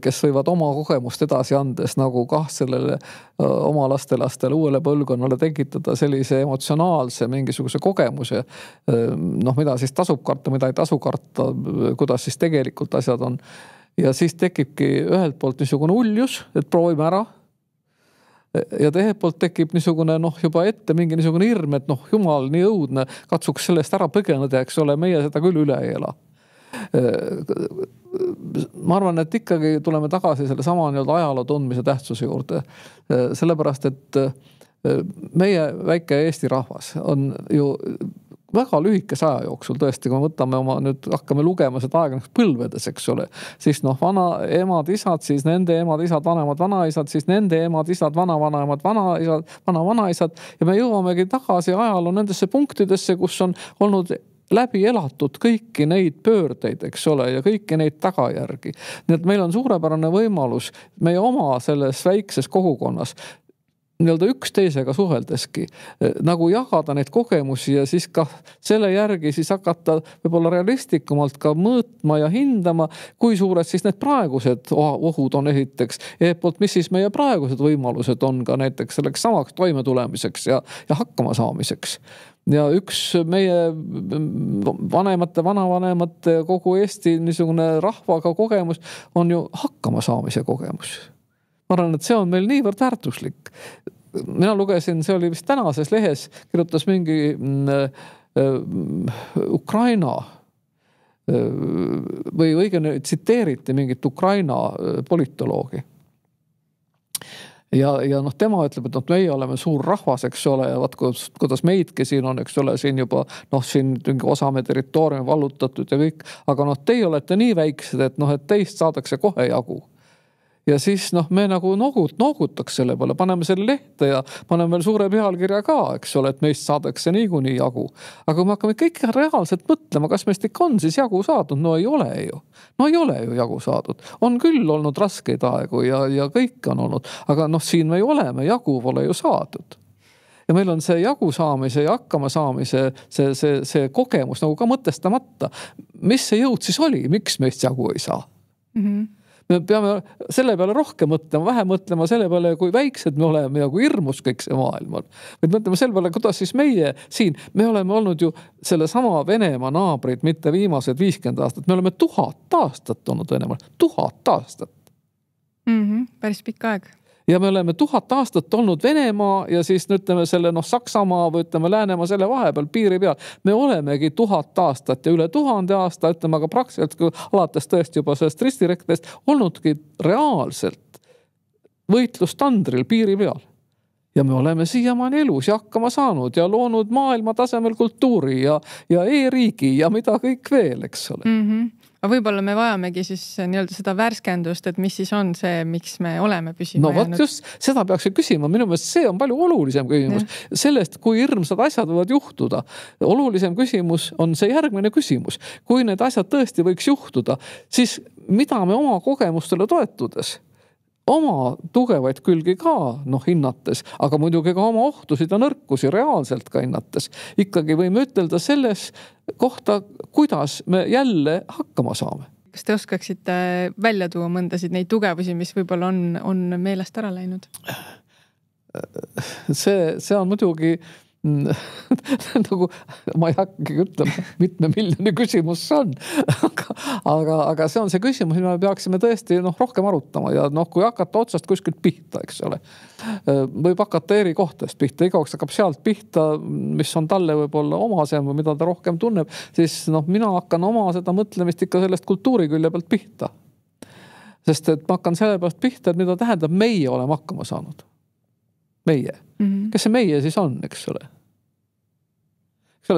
kes võivad oma kogemust edasi andes nagu sellele oma lastelastele uuele põlvkonnale tekitada sellise emotsionaalse mingisuguse kogemuse, mida siis tasub karta, mida ei tasu karta, kuidas siis tegelikult asjad on. Ja siis tekibki ühelt poolt niisugune uljus, et proovime ära. Ja teiselt poolt tekib niisugune juba ette mingi niisugune hirm, et jumal nii õudne, katsuks sellest ära põgeneda, eks ole, meie seda küll üle ei ela. Ma arvan, et ikkagi tuleme tagasi selle sama ajaloo tundmise tähtsuse juurde. Sellepärast, et meie väike Eesti rahvas on ju väga lühikese aja jooksul tõesti, kui me võtame nüüd hakkame lugema seda aega põlvedes, eks ole, siis vana emad, isad, siis nende emad, isad, vanemad, vanaisad, siis nende emad, isad, vanavanemad, vanaisad ja me jõuamegi tagasi ajaloo nendesse punktidesse, kus on olnud läbi elatud kõiki neid pöördeid, eks ole, ja kõiki neid tagajärgi. Nii et meil on suurepärane võimalus meie oma selles väikses kogukonnas nii-öelda üksteisega suheldeski, nagu jagada neid kogemusi ja siis ka selle järgi siis hakata võib-olla realistlikumalt ka mõõtma ja hindama, kui suured siis need praegused ohud on esiteks. Ja poolt, mis siis meie praegused võimalused on ka näiteks selleks samaks toimetulemiseks ja hakkama saamiseks. Ja üks meie vanemate, vanavanemate, kogu Eesti niisugune rahvaga kogemus on ju hakkama saamise kogemus. Ma arvan, et see on meil niivõrd väärtuslik. Mina lugesin, see oli vist tänases lehes, kirjutas mingi Ukraina või õigemini tsiteeriti mingit Ukraina politoloogi. Ja tema ütleb, et meie oleme suur rahvas, eks ole, ja vaat kuidas meidki siin on, eks ole, siin juba siin osa me territooriumi vallutatud ja kõik, aga teie olete nii väiksed, et teist saadakse kohe jagu. Ja siis me nagu noogutaks selle peale, paneme selle lehte ja paneme veel suure pealkirja ka, eks ole, et meist saadakse niikuinii jagu. Aga kui me hakkame kõik reaalselt mõtlema, kas meist ikka on siis jagu saadud, ei ole ju. Ei ole ju jagu saadud. On küll olnud raskeid aegu ja kõik on olnud, aga siin me ju oleme, jagu pole ju saadud. Ja meil on see jagu saamise ja hakkama saamise see kogemus nagu ka mõtestamata. Mis see jõud siis oli, miks meist jagu ei saa? Me peame selle peale rohkem mõtlema, vähe mõtlema selle peale, kui väiksed me oleme ja kui hirmus kõik see maailm on. Me mõtleme selle peale, kuidas siis meie siin, me oleme olnud ju selle sama Venemaa naabrid, mitte viimased 50 aastat. Me oleme 1000 aastat olnud Venemaal. 1000 aastat. Päris pikk aeg. Ja me oleme 1000 aastat olnud Venemaa ja siis ütleme selle Saksamaa või ütleme Läänemaa selle vahepeal piiri peal. Me olemegi 1000 aastat ja üle 1000 aasta, ütleme aga praktiliselt alates tõesti juba sellest ristirektest olnudki reaalselt võitlustandril piiri peal. Ja me oleme siiamaani elus ja hakkama saanud ja loonud maailma tasemel kultuuri ja e-riigi ja mida kõik veel, eks ole. Aga võib-olla me vajamegi siis nii-öelda seda värskendust, et mis siis on see, miks me oleme püsima jäänud. Just seda peaks küsima. Minu meelest see on palju olulisem küsimus. Sellest, kui hirmsad asjad võivad juhtuda. Olulisem küsimus on see järgmine küsimus. Kui need asjad tõesti võiks juhtuda, siis mida me oma kogemustele toetudes? Oma tugevaid külgi ka hinnates, aga muidugi ka oma ohtusid ja nõrkusi reaalselt ka hinnates. Ikkagi võime ütelda selles kohta, kuidas me jälle hakkama saame. Kas te oskaksite välja tuua mõndasid neid tugevusi, mis võib-olla on meelest ära läinud? See on muidugi nagu ma ei hakkagi ütlema, mitme miljoni küsimus see on. Aga see on see küsimus, mida me peaksime tõesti rohkem arutama ja kui hakata otsast kuskilt pihta, eks ole. Võib hakata eri kohtast pihta, igaüks hakkab sealt pihta, mis on talle võib-olla omasem või mida ta rohkem tunneb, siis mina hakkan oma seda mõtlemist ikka sellest kultuuri külje pealt pihta. Sest et ma hakkan selle pealt pihta, et mida tähendab meie oleme hakkama saanud. Meie. Kes see meie siis on, eks ole?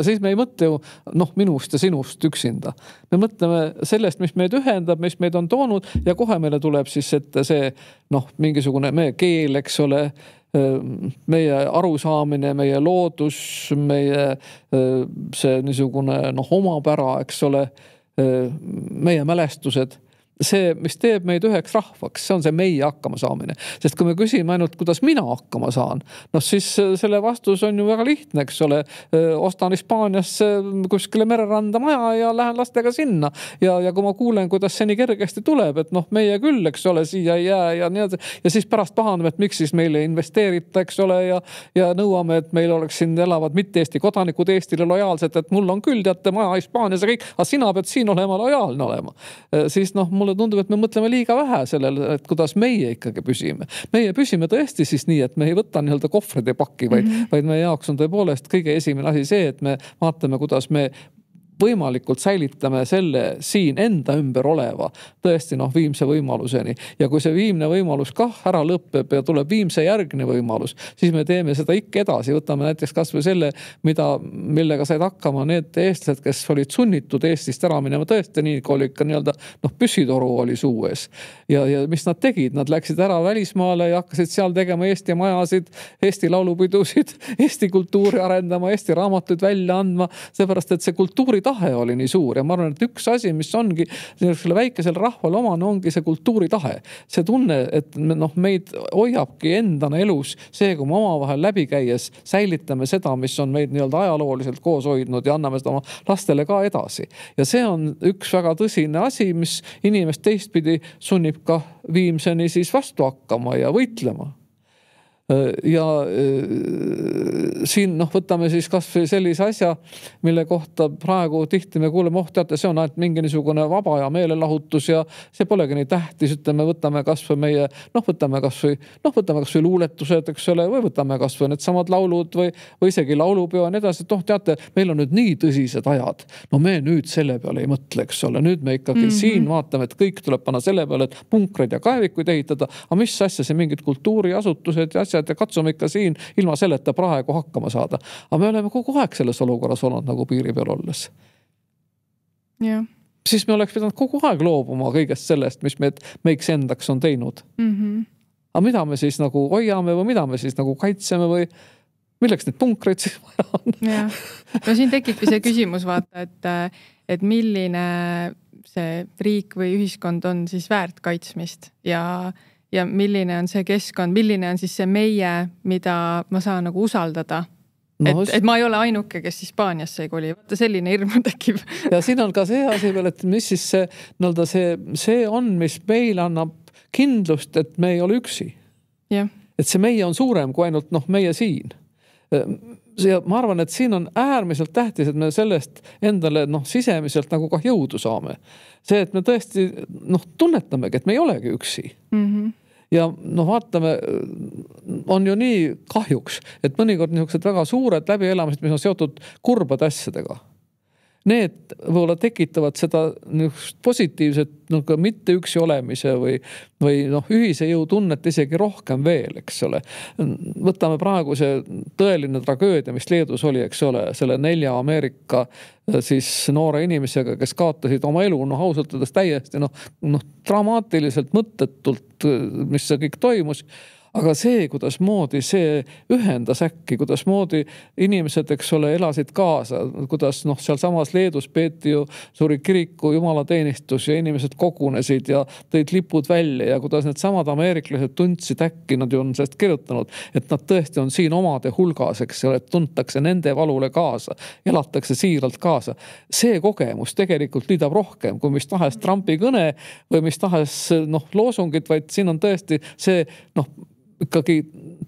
Siis me ei mõtle ju minust ja sinust üksinda. Me mõtleme sellest, mis meid ühendab, mis meid on toonud ja kohe meile tuleb siis ette see mingisugune meie keel, eks ole, meie arusaamine, meie loodus, meie see niisugune omapära, eks ole, meie mälestused. See, mis teeb meid üheks rahvaks, see on see meie hakkama saamine. Sest kui me küsime ainult, kuidas mina hakkama saan, siis selle vastus on ju väga lihtne, eks ole. Ostan Hispaanias kuskile mereranda maja ja lähen lastega sinna. Ja kui ma kuulen, kuidas see nii kergesti tuleb, et meie küll, eks ole, siia ei jää ja nii edasi. Ja siis pärast pahaneme, et miks siis meile investeerita, eks ole, ja nõuame, et meil oleks siin elavad mitte Eesti kodanikud Eestile lojaalsed, et mul on küll teate maja Hispaanias ja kõik, aga sina pead siin olema lojaalne olema. Siis mulle tundub, et me mõtleme liiga vähe sellele, et kuidas meie ikkagi püsime. Meie püsime tõesti siis nii, et me ei võta nii-öelda kohvrid ja pakki, vaid meie jaoks on tõepoolest kõige esimene asi see, et me vaatame, kuidas me võimalikult säilitame selle siin enda ümber oleva tõesti viimse võimaluseni. Ja kui see viimne võimalus ära lõpeb ja tuleb viimse järgne võimalus, siis me teeme seda ikka edasi. Võtame näiteks kas või selle, millega said hakkama need eestlased, kes olid sunnitud Eestist ära minema tõesti nii, kui oli ikka nii-öelda püsitoru oli suues. Ja mis nad tegid? Nad läksid ära välismaale ja hakkasid seal tegema Eesti majasid, Eesti laulupidusid, Eesti kultuuri arendama, Eesti raamatuid välja andma, seepärast, et see kultuuri kultuuritahe oli nii suur ja ma arvan, et üks asi, mis ongi selle väikesel rahval omane, ongi see kultuuritahe. See tunne, et meid hoiabki endana elus see, kui me omavahel läbi käies säilitame seda, mis on meid nii-öelda ajalooliselt koos hoidnud ja anname seda oma lastele ka edasi. Ja see on üks väga tõsine asi, mis inimest teistpidi sunnib ka viimseni siis vastu hakkama ja võitlema. Ja siin võtame siis kas või sellise asja, mille kohta praegu tihti me kuuleme, teate, see on ainult mingi niisugune vaba ja meelelahutus ja see polegi nii tähtis, ütleme, võtame kas või meie, võtame kas või luuletused, eks ole, või võtame kas või need samad laulud või isegi laulupeo ja nii edasi, et teate, meil on nüüd nii tõsised ajad. No me nüüd selle peale ei mõtle, eks ole, nüüd me ikkagi siin vaatame, et kõik tuleb panna selle peale, et punkreid ja kaevikuid ehitada, aga mis asja see mingid kultuuriasutused ja asjad ja katsume ikka siin ilma selleta praegu hakkama saada. Aga me oleme kogu aeg selles olukorras olnud nagu piiri peal olles. Ja. Siis me oleks pidanud kogu aeg loobuma kõigest sellest, mis meiks endaks on teinud. Aga mida me siis nagu hoiame või mida me siis nagu kaitseme või milleks need punkreid siis vaja on? Ja. No siin tekibki see küsimus vaata, et milline see riik või ühiskond on siis väärt kaitsmist ja milline on see keskkond, milline on siis see meie, mida ma saan nagu usaldada. Et ma ei ole ainuke, kes Hispaaniasse ei koli. Vaata selline hirm tekib. Ja siin on ka see asi veel, et mis siis see on, mis meil annab kindlust, et me ei ole üksi. Yeah. Et see meie on suurem kui ainult meie siin. Ja ma arvan, et siin on äärmiselt tähtis, et me sellest endale sisemiselt nagu ka jõudu saame. See, et me tõesti tunnetamegi, et me ei olegi üksi. Ja vaatame, on ju nii kahjuks, et mõnikord niisugused väga suured läbielamised, mis on seotud kurbade asjadega. Need võib-olla tekitavad seda positiivset mitte üksi olemise või ühise jõu tunnet isegi rohkem veel, eks ole. Võtame praegu see tõeline tragöödia, mis Leedus oli, eks ole, selle 4 Ameerika siis noore inimesega, kes kaotasid oma elu, ausalt öeldes täiesti dramaatiliselt mõttetult, mis see kõik toimus. Aga see, kuidas moodi see ühendas äkki, kuidas moodi inimesed, eks ole, elasid kaasa, kuidas seal samas Leedus peeti ju suuri kiriku jumalateenistus ja inimesed kogunesid ja tõid lipud välja ja kuidas need samad ameeriklased tundsid äkki, nad ju on sellest kirjutanud, et nad tõesti on siin omade hulgas, eks ole, et tuntakse nende valule kaasa, elatakse siiralt kaasa. See kogemus tegelikult liidab rohkem kui mis tahes Trumpi kõne või mis tahes loosungid, vaid siin on tõesti see ikkagi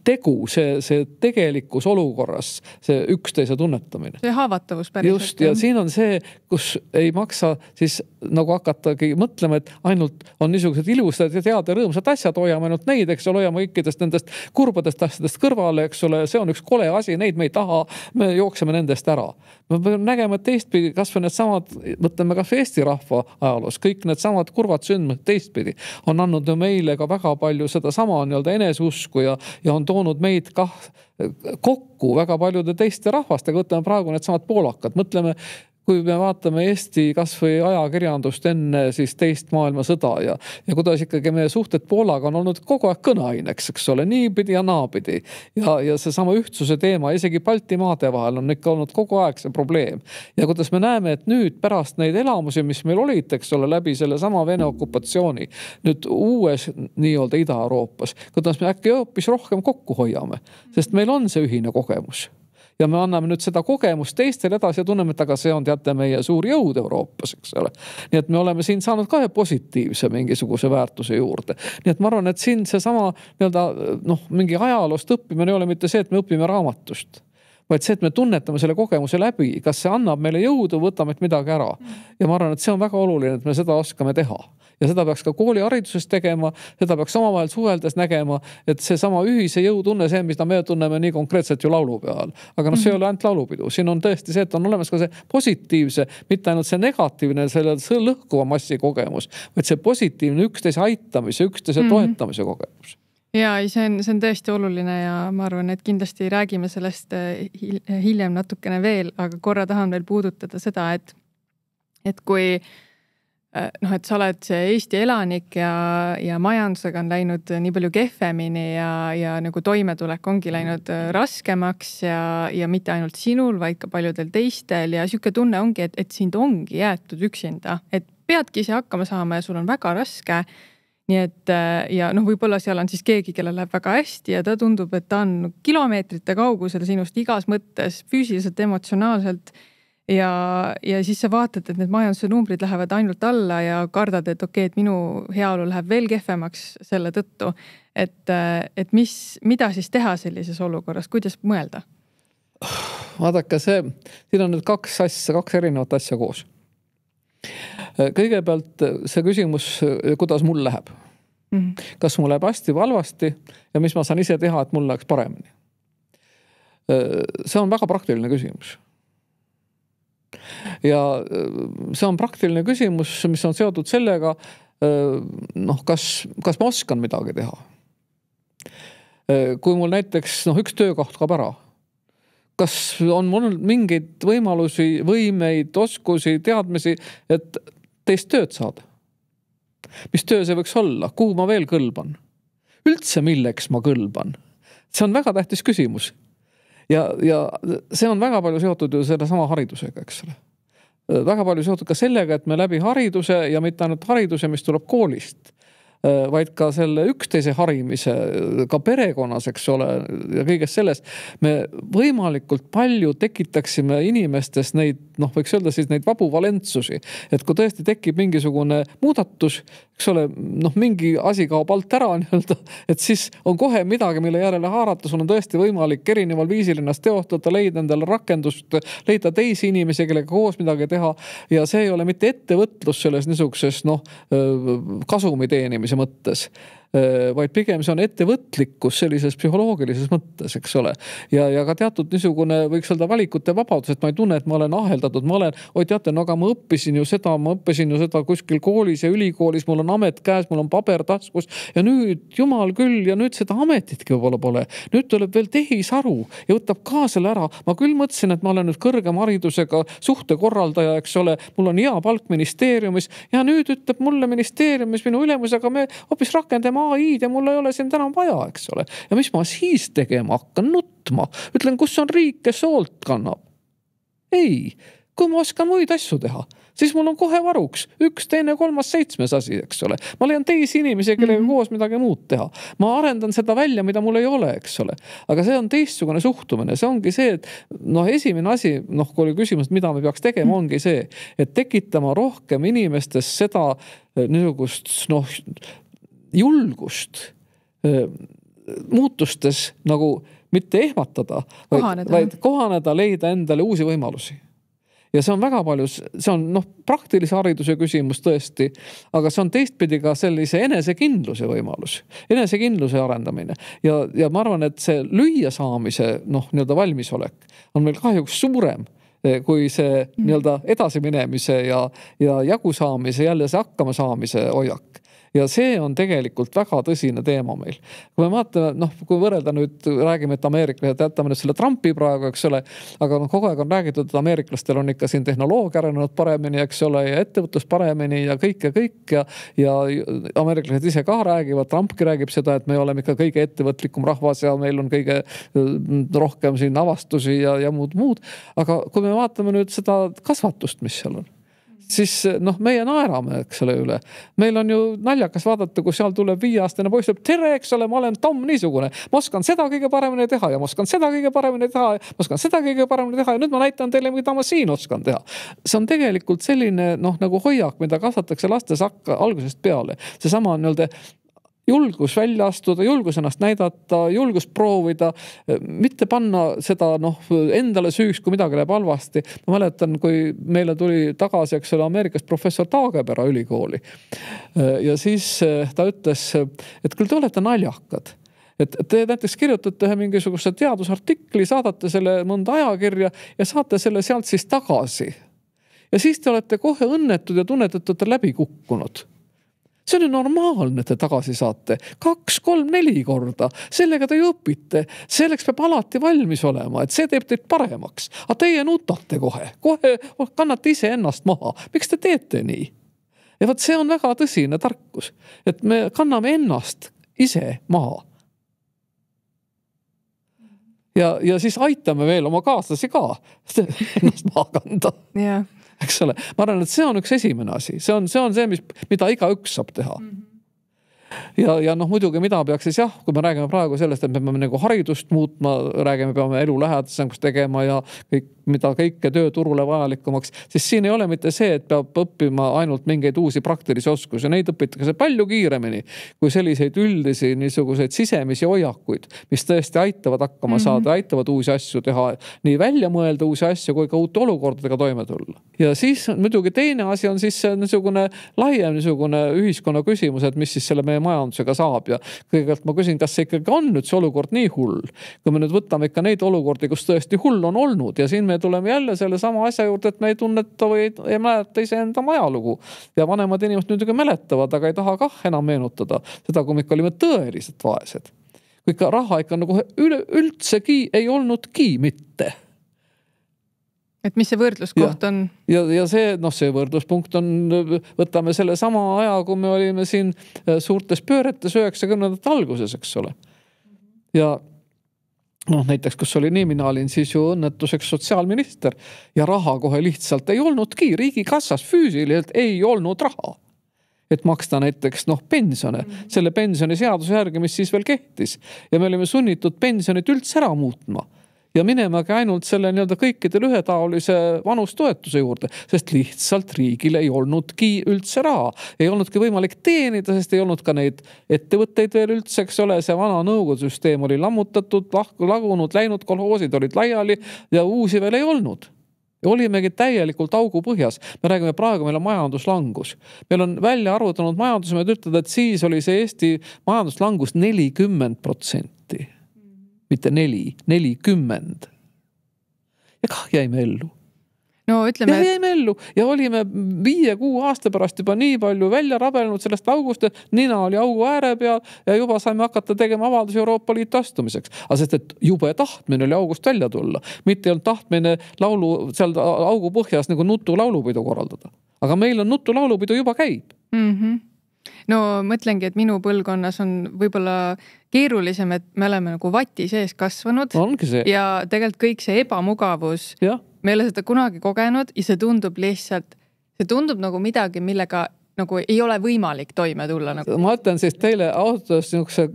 tegu, see tegelikus olukorras, see üksteise tunnetamine. See haavatavus päriselt. Just, ja siin on see, kus ei maksa siis nagu hakatagi mõtlema, et ainult on niisugused ilusad ja teada rõõmsad asjad, hoiame ainult neid, eks ole, hoiame kõikidest nendest kurbadest asjadest kõrvale, eks ole, see on üks kole asi, neid me ei taha, me jookseme nendest ära. Me peame nägema, et teistpidi, kas või need samad, mõtleme kas või Eesti rahva ajaloos, kõik need samad kurvad sündmused teistpidi on andnud meile ka väga palju seda sama eneseusku ja on toonud meid kokku väga paljude teiste rahvastega. Võtame praegu need samad poolakad, mõtleme, kui me vaatame Eesti kas või ajakirjandust enne siis teist maailmasõda ja kuidas ikkagi meie suhted Poolaga on olnud kogu aeg kõneaineks, eks ole, niipidi ja naapidi. Ja see sama ühtsuse teema, isegi Baltimaade vahel on ikka olnud kogu aeg see probleem. Ja kuidas me näeme, et nüüd pärast neid elamusi, mis meil olid, eks ole, läbi selle sama Vene okupatsiooni, nüüd uues nii-öelda Ida-Euroopas, kuidas me äkki hoopis rohkem kokku hoiame, sest meil on see ühine kogemus. Ja me anname nüüd seda kogemust teistele edasi ja tunneme, et aga see on teate meie suur jõud Euroopas, eks ole. Nii et me oleme siin saanud ka positiivse mingisuguse väärtuse juurde. Nii et ma arvan, et siin see sama mingi ajaloost õppimine ei ole mitte see, et me õpime raamatust, vaid see, et me tunnetame selle kogemuse läbi, kas see annab meile jõudu, võtame midagi ära. Ja ma arvan, et see on väga oluline, et me seda oskame teha. Ja seda peaks ka koolihariduses tegema, seda peaks omavahel suheldes nägema, et see sama ühise jõutunne, see, mida me tunneme nii konkreetselt ju laulupeo all. Aga see ei ole ainult laulupidu. Siin on tõesti see, et on olemas ka see positiivse, mitte ainult see negatiivne, selle lõhkuva massi kogemus, vaid see positiivne üksteise aitamise, üksteise toetamise kogemus. Ja see on tõesti oluline ja ma arvan, et kindlasti räägime sellest hiljem natukene veel, aga korra tahan veel puudutada seda, et kui noh, et sa oled see Eesti elanik ja majandusega on läinud nii palju kehvemini ja nagu toimetulek ongi läinud raskemaks ja mitte ainult sinul, vaid ka paljudel teistel ja sihuke tunne ongi, et sind ongi jäetud üksinda, et peadki ise hakkama saama ja sul on väga raske. Nii et ja noh, võib-olla seal on siis keegi, kellel läheb väga hästi ja ta tundub, et ta on kilomeetrite kaugusel sinust igas mõttes, füüsiliselt, emotsionaalselt ja siis sa vaatad, et need majanduse numbrid lähevad ainult alla ja kardad, et okei, et minu heaolu läheb veel kehvemaks selle tõttu. Et mida siis teha sellises olukorras, kuidas mõelda? Vaadake, siin on nüüd kaks erinevat asja koos. Kõigepealt see küsimus, kuidas mul läheb. Kas mul läheb hästi või halvasti ja mis ma saan ise teha, et mul läheks paremini. See on väga praktiline küsimus. Ja see on praktiline küsimus, mis on seotud sellega, kas ma oskan midagi teha. Kui mul näiteks üks töökoht kaob ära, kas on mul mingeid võimalusi, võimeid, oskusi, teadmisi, et teist tööd saada? Mis töö see võiks olla? Kuhu ma veel kõlban? Üldse milleks ma kõlban? See on väga tähtis küsimus. Ja see on väga palju seotud ju selle sama haridusega, eks ole. Väga palju seotud ka sellega, et me läbi hariduse ja mitte ainult hariduse, mis tuleb koolist, vaid ka selle üksteise harimise, ka perekonnas, eks ole, ja kõigest sellest, me võimalikult palju tekitaksime inimestes neid, võiks öelda siis neid vabu valentsusi, et kui tõesti tekib mingisugune muudatus, eks ole, mingi asi kaob alt ära nii-öelda, et siis on kohe midagi, mille järele haarata, sul on tõesti võimalik erineval viisil ennast teostada, leida endale rakendust, leida teisi inimesi, kellega koos midagi teha ja see ei ole mitte ettevõtlus selles niisuguses kasumi teenimise mõttes, vaid pigem see on ettevõtlikkus sellises psühholoogilises mõttes, eks ole. Ja ka teatud niisugune võiks öelda valikute vabadus, et ma ei tunne, et ma olen aheldatud, teate, aga ma õppisin ju seda kuskil koolis ja ülikoolis, mul on amet käes, mul on paber taskus ja nüüd, jumal küll, ja nüüd seda ametitki võib-olla pole. Nüüd tuleb veel tehisaru ja võtab ka selle ära. Ma küll mõtlesin, et ma olen nüüd kõrgem haridusega suhtekorraldaja, eks ole, mul on hea palk ministeeriumis ja nüüd ütleb mulle ministeeriumis minu ülemus, aga me hoopis rakendame AI-d ja mul ei ole siin täna vaja, eks ole. Ja mis ma siis tegema hakkan? Nutma. Ütlen, kus on riik, kes hoolt kannab? Ei, kui ma oskan muid asju teha, siis mul on kohe varuks 1, 2, 3, 7 asi, eks ole. Ma leian teisi inimesi, kellega koos midagi muud teha. Ma arendan seda välja, mida mul ei ole, eks ole. Aga see on teistsugune suhtumine. See ongi see, et esimene asi, kui oli küsimus, mida me peaks tegema, ongi see, et tekitama rohkem inimestes seda niisugust, julgust muutustes nagu mitte ehmatada, vaid kohaneda, leida endale uusi võimalusi. Ja see on väga palju, see on praktilise hariduse küsimus tõesti, aga see on teistpidi ka sellise enesekindluse võimalus, enesekindluse arendamine. Ja ma arvan, et see lüüa saamise nii-öelda valmisolek on meil kahjuks suurem kui see nii-öelda edasi minemise ja jagu saamise, jälle see hakkama saamise hoiak. Ja see on tegelikult väga tõsine teema meil. Kui me vaatame, kui võrrelda nüüd, räägime, et ameeriklased, jätame nüüd selle Trumpi praegu, eks ole, aga kogu aeg on räägitud, et ameeriklastel on ikka siin tehnoloogia arenenud paremini, eks ole, ja ettevõtlus paremini ja kõik ja ameeriklased ise ka räägivad, Trumpki räägib seda, et me oleme ikka kõige ettevõtlikum rahvas ja meil on kõige rohkem siin avastusi ja muud. Aga kui me vaatame nüüd seda kasvatust, mis seal on, siis meie naerame, eks ole üle. Meil on ju naljakas vaadata, kui seal tuleb 5-aastane poiss, tere, eks ole, ma olen Tom niisugune. Ma oskan seda kõige paremini teha ja ma oskan seda kõige paremini teha ja ma oskan seda kõige paremini teha ja nüüd ma näitan teile, mida ma siin oskan teha. See on tegelikult selline nagu hoiak, mida kasvatakse lastes algusest peale. See sama on julgus välja astuda, julgus ennast näidata, julgus proovida, mitte panna seda endale süüks, kui midagi läheb halvasti. Ma mäletan, kui meile tuli tagasi, eks ole, Ameerikast professor Taagepera ülikooli. Ja siis ta ütles, et küll te olete naljakad. Et te näiteks kirjutate ühe mingisuguse teadusartikli, saadate selle mõnda ajakirja ja saate selle sealt siis tagasi. Ja siis te olete kohe õnnetud ja tunnete, et olete läbi kukkunud. See on ju normaalne, et te tagasi saate. 2, 3, 4 korda. Sellega te ju õpite. Selleks peab alati valmis olema, et see teeb teid paremaks. Aga teie nutate kohe kannate ise ennast maha. Miks te teete nii? Ja võt see on väga tõsine tarkus, et me kanname ennast ise maha. Ja siis aitame veel oma kaaslasi ka ennast maha kanda. Yeah. Eks ole, ma arvan, et see on üks esimene asi. See on see, mida iga üks saab teha. Ja noh, muidugi mida peaks siis kui me räägime praegu sellest, et me peame nagu haridust muutma, räägime, peame elu lähedasemaks tegema ja mida kõike tööturule vajalikumaks, siis siin ei ole mitte see, et peab õppima ainult mingeid uusi praktilisi oskusi. Neid õpitakse palju kiiremini kui selliseid üldisi niisuguseid sisemisi hoiakuid, mis tõesti aitavad hakkama saada, aitavad uusi asju teha, nii välja mõelda uusi asju kui ka uute olukordadega toime tulla. Ja siis muidugi teine asi on siis niisugune laiem niisugune ühiskonna küsimus, et mis siis selle meie majandusega saab ja kõigepealt ma küsin, kas see ikkagi on nüüd see olukord nii hull, kui me nüüd võtame ikka neid olukordi, kus tõesti hull on olnud ja siin me tuleme jälle selle sama asja juurde, et me ei tunneta või ei mäleta iseenda ajalugu ja vanemad inimesed nüüd mäletavad, aga ei taha kah enam meenutada seda, kui me ikka olime tõeliselt vaesed. Kui ikka raha ikka nagu üldsegi ei olnudki mitte. Et mis see võrdluskoht on? Ja see võrdluspunkt on, võtame selle sama aja, kui me olime siin suurtes pööretes 90. alguses, eks ole. Ja näiteks, kus oli nii, mina olin siis ju õnnetuseks sotsiaalminister ja raha kohe lihtsalt ei olnudki. Riigi kassas füüsiliselt ei olnud raha. Et maksta näiteks pensione, selle pensioni seaduse järgi, mis siis veel kehtis. Ja me olime sunnitud pensionit üldse ära muutma. Ja minemagi ainult selle kõikidel ühetaolise vanustoetuse juurde, sest lihtsalt riigil ei olnudki üldse raha. Ei olnudki võimalik teenida, sest ei olnud ka neid ettevõtteid veel üldse, eks ole, see vana nõukogudsüsteem oli lammutatud, lagunud, läinud, kolhoosid olid laiali ja uusi veel ei olnud. Ja olimegi täielikult augu põhjas. Me räägime praegu, meil on majanduslangus. Meil on välja arvutanud majandus, me ütled, et siis oli see Eesti majanduslangus 40%. Mitte 40. Ja kah jäime ellu. No ütleme, ja jäime ellu ja olime 5-6 aasta pärast juba nii palju välja rabelnud sellest august, et nina oli augu ääre peal ja juba saime hakata tegema avaldusi Euroopa Liitu astumiseks. Aga sest, et jube tahtmine oli august välja tulla. Mitte ei olnud tahtmine seal augu põhjas nagu nutu laulupidu korraldada. Aga meil on nutu laulupidu juba käib. No mõtlengi, et minu põlvkonnas on võib-olla keerulisem, et me oleme nagu vati sees kasvanud. Ongi see. Ja tegelikult kõik see ebamugavus, me ei ole seda kunagi kogenud ja see tundub nagu midagi, millega nagu ei ole võimalik toime tulla. Nagu. Ma ütlen siis teile austus niisuguse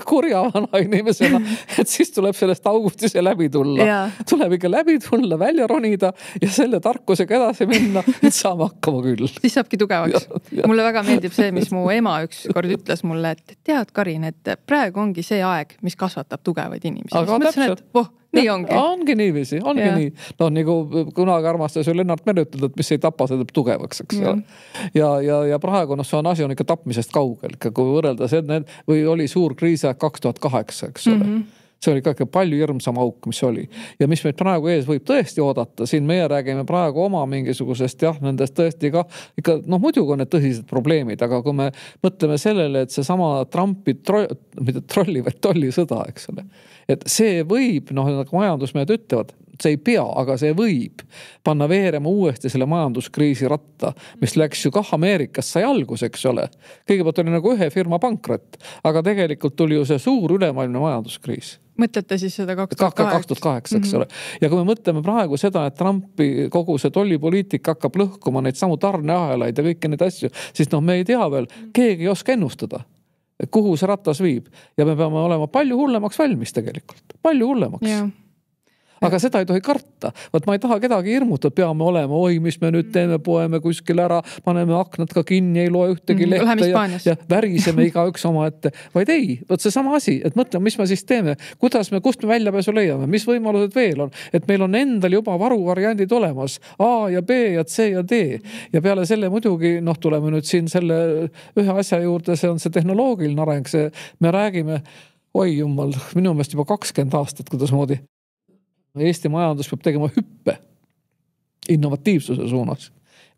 kurja vana inimesena, et siis tuleb sellest augustise läbi tulla. Ja. Tuleb ikka läbi tulla, välja ronida ja selle tarkusega edasi minna, et saame hakkama küll. Siis saabki tugevaks. Ja. Mulle väga meeldib see, mis mu ema üks kord ütles mulle, et tead, Karin, et praegu ongi see aeg, mis kasvatab tugevaid inimesi. Aga täpselt. Nii ongi. Ongi niiviisi, ongi nii. Nagu kunagi armastas ju Lennart Meri ütelda, et mis ei tapa, see teeb tugevaks, eks ole. Ja praegu see on asi on ikka tapmisest kaugel, kui võrrelda see, või oli suur kriisiaeg 2008, eks ole. See oli ikka palju hirmsam auk, mis oli. Ja mis meid praegu ees võib tõesti oodata, siin meie räägime praegu oma mingisugusest, nendest tõesti ikka muidugi on need tõsised probleemid, aga kui me mõtleme sellele, et see sama Trumpi tolli sõda, eks ole, et see võib, nagu majandusmehed ütlevad, see ei pea, aga see võib panna veerema uuesti selle majanduskriisi ratta, mis läks ju kah Ameerikas sai algus, eks ole. Kõigepealt oli nagu ühe firma pankrot, aga tegelikult tuli ju see suur ülemaailmne majanduskriis. Mõtlete siis seda 2008, eks ole. Ja kui me mõtleme praegu seda, et Trumpi kogu see tollipoliitika hakkab lõhkuma neid samu tarneahelaid ja kõiki neid asju, siis me ei tea veel, keegi ei oska ennustada, kuhu see ratas viib. Ja me peame olema palju hullemaks valmis tegelikult. Palju hullemaks. Ja. Aga seda ei tohi karta. Võt ma ei taha kedagi hirmutada, peame olema, mis me nüüd teeme, poeme kuskil ära, paneme aknad ka kinni, ei loe ühtegi lehte ja väriseme igaüks oma ette. Vaid ei, võt see sama asi, et mõtleme, mis me siis teeme, kust me väljapääsu leiame, mis võimalused veel on, et meil on endal juba varuvariandid olemas, A ja B ja C ja D. Ja peale selle muidugi, tuleme nüüd siin selle ühe asja juurde, see on see tehnoloogiline areng, me räägime, oi jumal, minu meelest juba 20 aastat, kuidas moodi. Eesti majandus peab tegema hüppe innovatiivsuse suunas.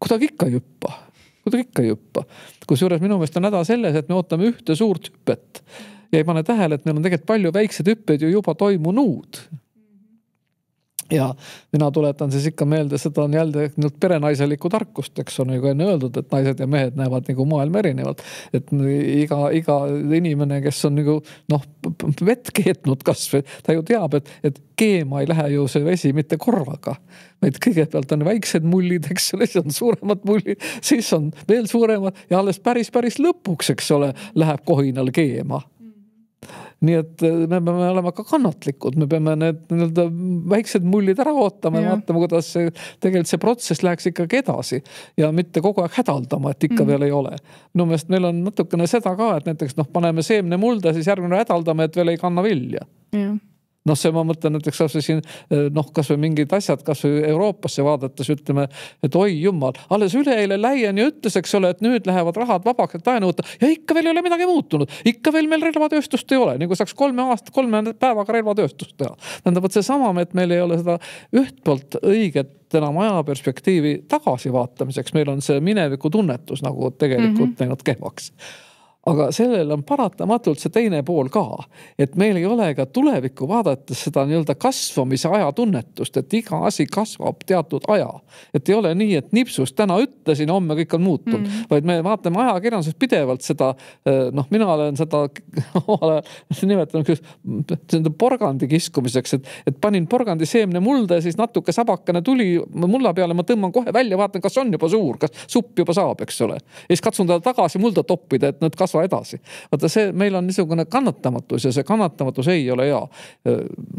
Kuidagi ikka ei hüppa. Kusjuures minu meelest on häda selles, et me ootame ühte suurt hüppet. Ja ei pane tähele, et meil on tegelikult palju väiksed hüpped ju juba toimunud. ja mina tuletan siis ikka meelde, seda on jälle perenaiseliku tarkust, eks on nagu enne öeldud, et naised ja mehed näevad nagu maailma erinevalt. Et iga inimene, kes on nagu vett keetnud kasvõi, ta ju teab, et keema ei lähe ju see vesi mitte korraga. Meid kõigepealt on väiksed mullid, eks ole, siis on suuremad mullid, siis on veel suuremad ja alles päris lõpuks, eks ole, läheb kohinal keema. Nii et me peame olema ka kannatlikud, me peame need väiksed mullid ära ootama ja vaatama, kuidas tegelikult see protsess läheks ikkagi edasi ja mitte kogu aeg hädaldama, et ikka veel ei ole. Minu meelest meil on natukene seda ka, et näiteks paneme seemne mulda, siis järgmine hädaldame, et veel ei kanna vilja. See ma mõtlen näiteks kasvõi mingid asjad, kasvõi Euroopasse vaadates ütleme, et oi jumal, alles üleeile läieni ütles, eks ole, et nüüd lähevad rahad vabaks, et laenu võtta ja ikka veel ei ole midagi muutunud. Ikka veel meil relvatööstust ei ole, nagu saaks 3 päevaga relvatööstust teha. Tähendab, et see sama, et meil ei ole seda üht poolt õiget enam ajaperspektiivi tagasi vaatamiseks. Meil on see mineviku tunnetus nagu tegelikult näinud kehvaks. Aga sellel on paratamatult see teine pool ka, et meil ei ole ka tulevikku vaadates seda kasvamise aja tunnetust, et iga asi kasvab teatud aja. Et ei ole nii, et nipsust täna ütlesin, homme kõik on muutunud, vaid me vaatame ajakirjanduses pidevalt seda, mina olen seda nimetanud porgandi kiskumiseks, et panin porgandi seemne mulda ja siis natuke sabakene tuli mulla peale, ma tõmban kohe välja, vaatan, kas on juba suur, kas supp juba saab, eks ole. Ja siis katsun ta tagasi mulda toppida, et need kasva edasi. Vaata see, meil on niisugune kannatamatus ja see kannatamatus ei ole hea.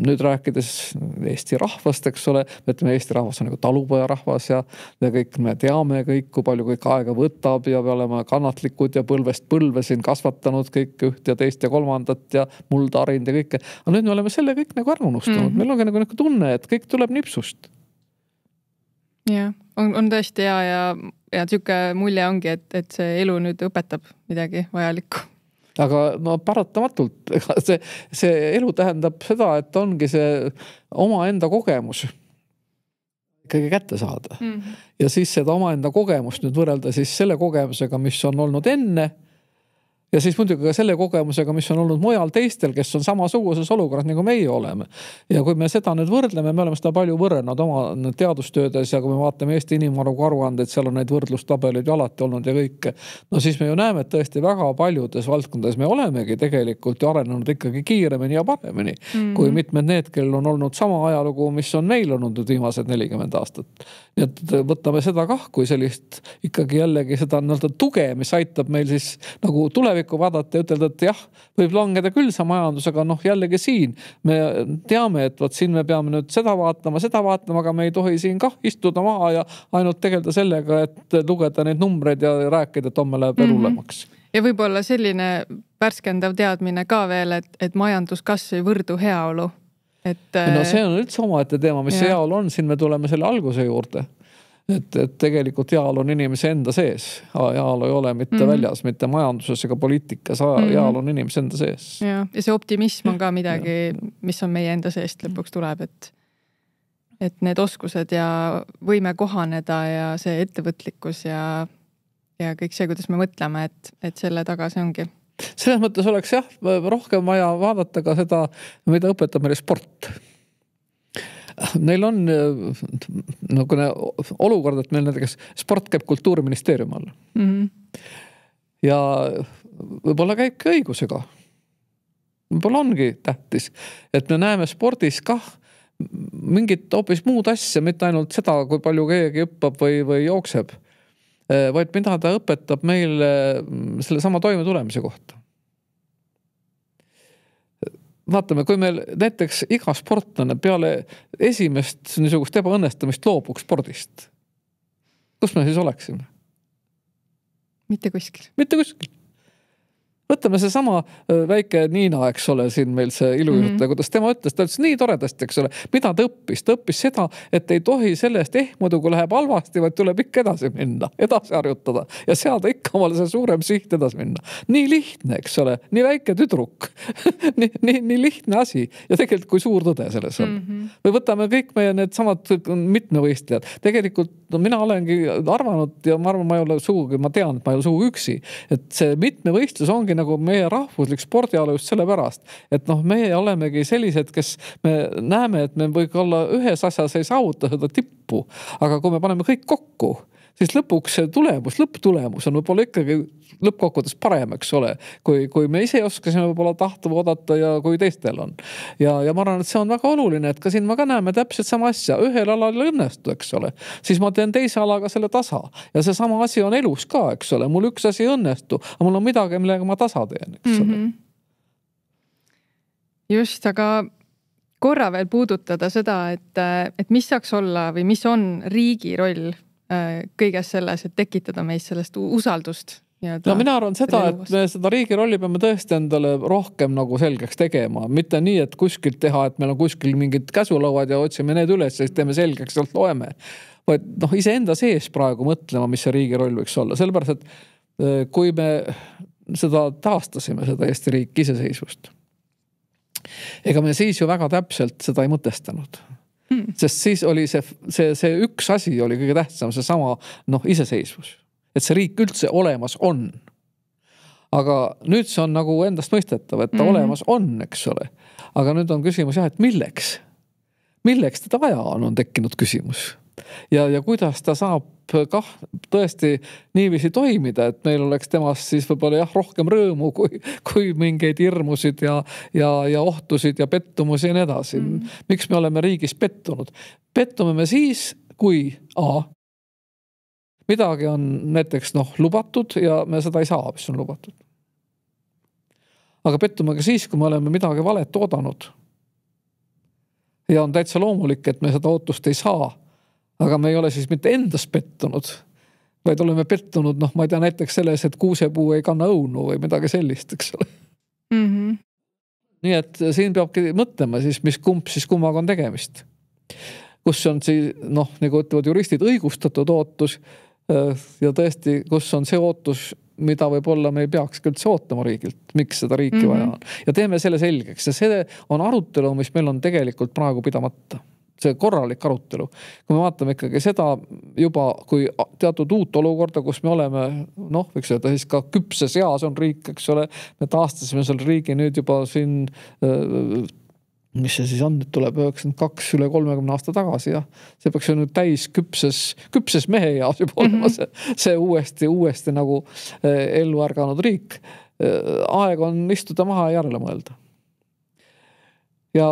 Nüüd rääkides Eesti rahvast, eks ole, ütleme Eesti rahvas on nagu talupoja rahvas ja kõik me teame kõik, kui palju kõik aega võtab ja me oleme kannatlikud ja põlvest põlve siin kasvatanud kõik üht ja teist ja kolmandat ja mulda harind ja kõike. Aga nüüd me oleme selle kõik nagu ära unustanud. Meil on ka nagu tunne, et kõik tuleb nipsust. Ja, on tõesti hea ja tüke mulje ongi, et see elu nüüd õpetab midagi vajalikku. Aga paratamatult see elu tähendab seda, et ongi see oma enda kogemus ikkagi kätte saada. Ja siis seda oma enda kogemust nüüd võrrelda siis selle kogemusega, mis on olnud enne ja siis muidugi ka selle kogemusega, mis on olnud mujal teistel, kes on samasuguses olukorras, nagu meie oleme. Ja kui me seda nüüd võrdleme, me oleme seda palju võrrelnud oma teadustöödes ja kui me vaatame Eesti inimaruga aruandeid, seal on neid võrdlustabeleid ju alati olnud ja kõike. Siis me ju näeme, et tõesti väga paljudes valdkondades me olemegi tegelikult ju arenenud ikkagi kiiremini ja paremini, kui mitmed need, kellel on olnud sama ajalugu, mis on meil olnud viimased 40 aastat. Nii et võtame seda kah, kui sellist ikkagi jällegi seda tuge, mis aitab meil siis nagu tulevikku vaadata ja ütelda, et jah, võib langeda küll see majandus, aga jällegi siin me teame, et siin me peame nüüd seda vaatama, aga me ei tohi siin kah istuda maha ja ainult tegeleda sellega, et lugeda neid numbreid ja rääkida, et homme läheb hullemaks. Ja võib-olla selline värskendav teadmine ka veel, et majanduskasv ei võrdu heaolu. See on üldse omaette teema, mis see heaolu on, siin me tuleme selle alguse juurde. Et tegelikult heaolu on inimese enda sees. Heaolu ei ole mitte väljas, mitte majanduses ega poliitikas, heaolu on inimese enda sees. Ja see optimism on ka midagi, mis on meie enda seest lõpuks tuleb, et need oskused ja võime kohaneda ja see ettevõtlikkus ja kõik see, kuidas me mõtleme, et selle taga see ongi. Selles mõttes oleks rohkem vaja vaadata ka seda, mida õpetab meile sport. Neil on olukord, et meil näiteks sport käib Kultuuriministeeriumi all. Ja võib-olla käib õigusega. Võib-olla ongi tähtis, et me näeme spordis kah mingit hoopis muud asja, mitte ainult seda, kui palju keegi õppab või jookseb, vaid mida ta õpetab meil selle sama toime tulemise kohta. Vaatame, kui meil näiteks iga sportlane peale esimest niisugust ebaõnnestamist loobuks spordist, kus me siis oleksime? Mitte kuskil. Mitte kuskil. Võtame see sama väike Niina, eks ole, siin meil see ilujuhtaja, kuidas tema ütles, ta ütles nii toredasti, eks ole, mida ta õppis? Ta õppis seda, et ei tohi sellest ehmudu, kui läheb halvasti, vaid tuleb ikka edasi minna, edasi harjutada ja seada ikka omale see suurem siht edasi minna. Nii lihtne, eks ole, nii väike tüdruk, nii lihtne asi ja tegelikult kui suur tõde selles on. Või võtame kõik meie need samad mitmevõistlejad. Tegelikult mina olengi arvanud ja ma arvan, ma ei ole sugugi, ma tean, et ma ei ole sugu üksi, et see mitmevõistlus ongi ongi nagu meie rahvuslik spordiala just sellepärast, et noh, meie olemegi sellised, kes me näeme, et me võib-olla ühes asjas ei saavuta seda tippu, aga kui me paneme kõik kokku, siis lõpuks see lõpptulemus on võib-olla ikkagi lõppkokkuvõttes parem, eks ole, kui me ise oskasime võib-olla tahta oodata ja kui teistel on. Ja ma arvan, et see on väga oluline, et ka siin me ka näeme täpselt sama asja, ühel alal õnnestu, eks ole, siis ma teen teise alaga selle tasa ja see sama asi on elus ka, eks ole, mul üks asi õnnestu, aga mul on midagi, millega ma tasa teen, eks ole. Just, aga korra veel puudutada seda, et mis saaks olla või mis on riigi roll kõiges selles, et tekitada meist sellest usaldust. No mina arvan seda, et me seda riigi rolli peame tõesti endale rohkem nagu selgeks tegema. Mitte nii, et kuskilt teha, et meil on kuskil mingid käsulauad ja otsime need üles, siis teeme selgeks, sealt loeme. Vaid noh, ise enda sees praegu mõtlema, mis see riigi roll võiks olla. Sellepärast, et kui me seda taastasime, seda Eesti riik iseseisvust, ega me siis ju väga täpselt seda ei mõtestanud. Sest siis oli see üks asi oli kõige tähtsam, see sama iseseisvus. Et see riik üldse olemas on. Aga nüüd see on nagu endast mõistetav, et ta olemas on, eks ole. Aga nüüd on küsimus jah, et milleks? Milleks teda vaja on tekkinud küsimus? Ja kuidas ta saab tõesti niiviisi toimida, et meil oleks temast siis võib-olla rohkem rõõmu kui mingeid hirmusid ja ohtusid ja pettumusi ja nii edasi. Miks me oleme riigis pettunud? Pettume me siis, kui midagi on näiteks lubatud ja me seda ei saa, mis on lubatud. Aga pettume ka siis, kui me oleme midagi valet oodanud. Ja on täitsa loomulik, et me seda ootust ei saa. Aga me ei ole siis mitte endas pettunud, vaid oleme pettunud, ma ei tea, näiteks selles, et kuusepuu ei kanna õunu või midagi sellist, eks ole. Nii et siin peabki mõtlema siis, mis kumb siis kummaga on tegemist. Kus on siis, nagu ütlevad juristid, õigustatud ootus ja tõesti, kus on see ootus, mida võib-olla me ei peaks üldse ootama riigilt, miks seda riiki vaja on. Ja teeme selle selgeks ja see on arutelu, mis meil on tegelikult praegu pidamata. See korralik arutelu. Kui me vaatame ikkagi seda juba, kui teatud uut olukorda, kus me oleme, võiks öelda siis ka küpses eas on riik, eks ole, me taastasime selle riigi nüüd juba siin, mis see siis on, nüüd tuleb 92 üle 30 aasta tagasi ja see peaks ju nüüd täis küpses mehe eas juba olema see uuesti nagu ellu ärganud riik. Aeg on istuda maha ja järele mõelda. Ja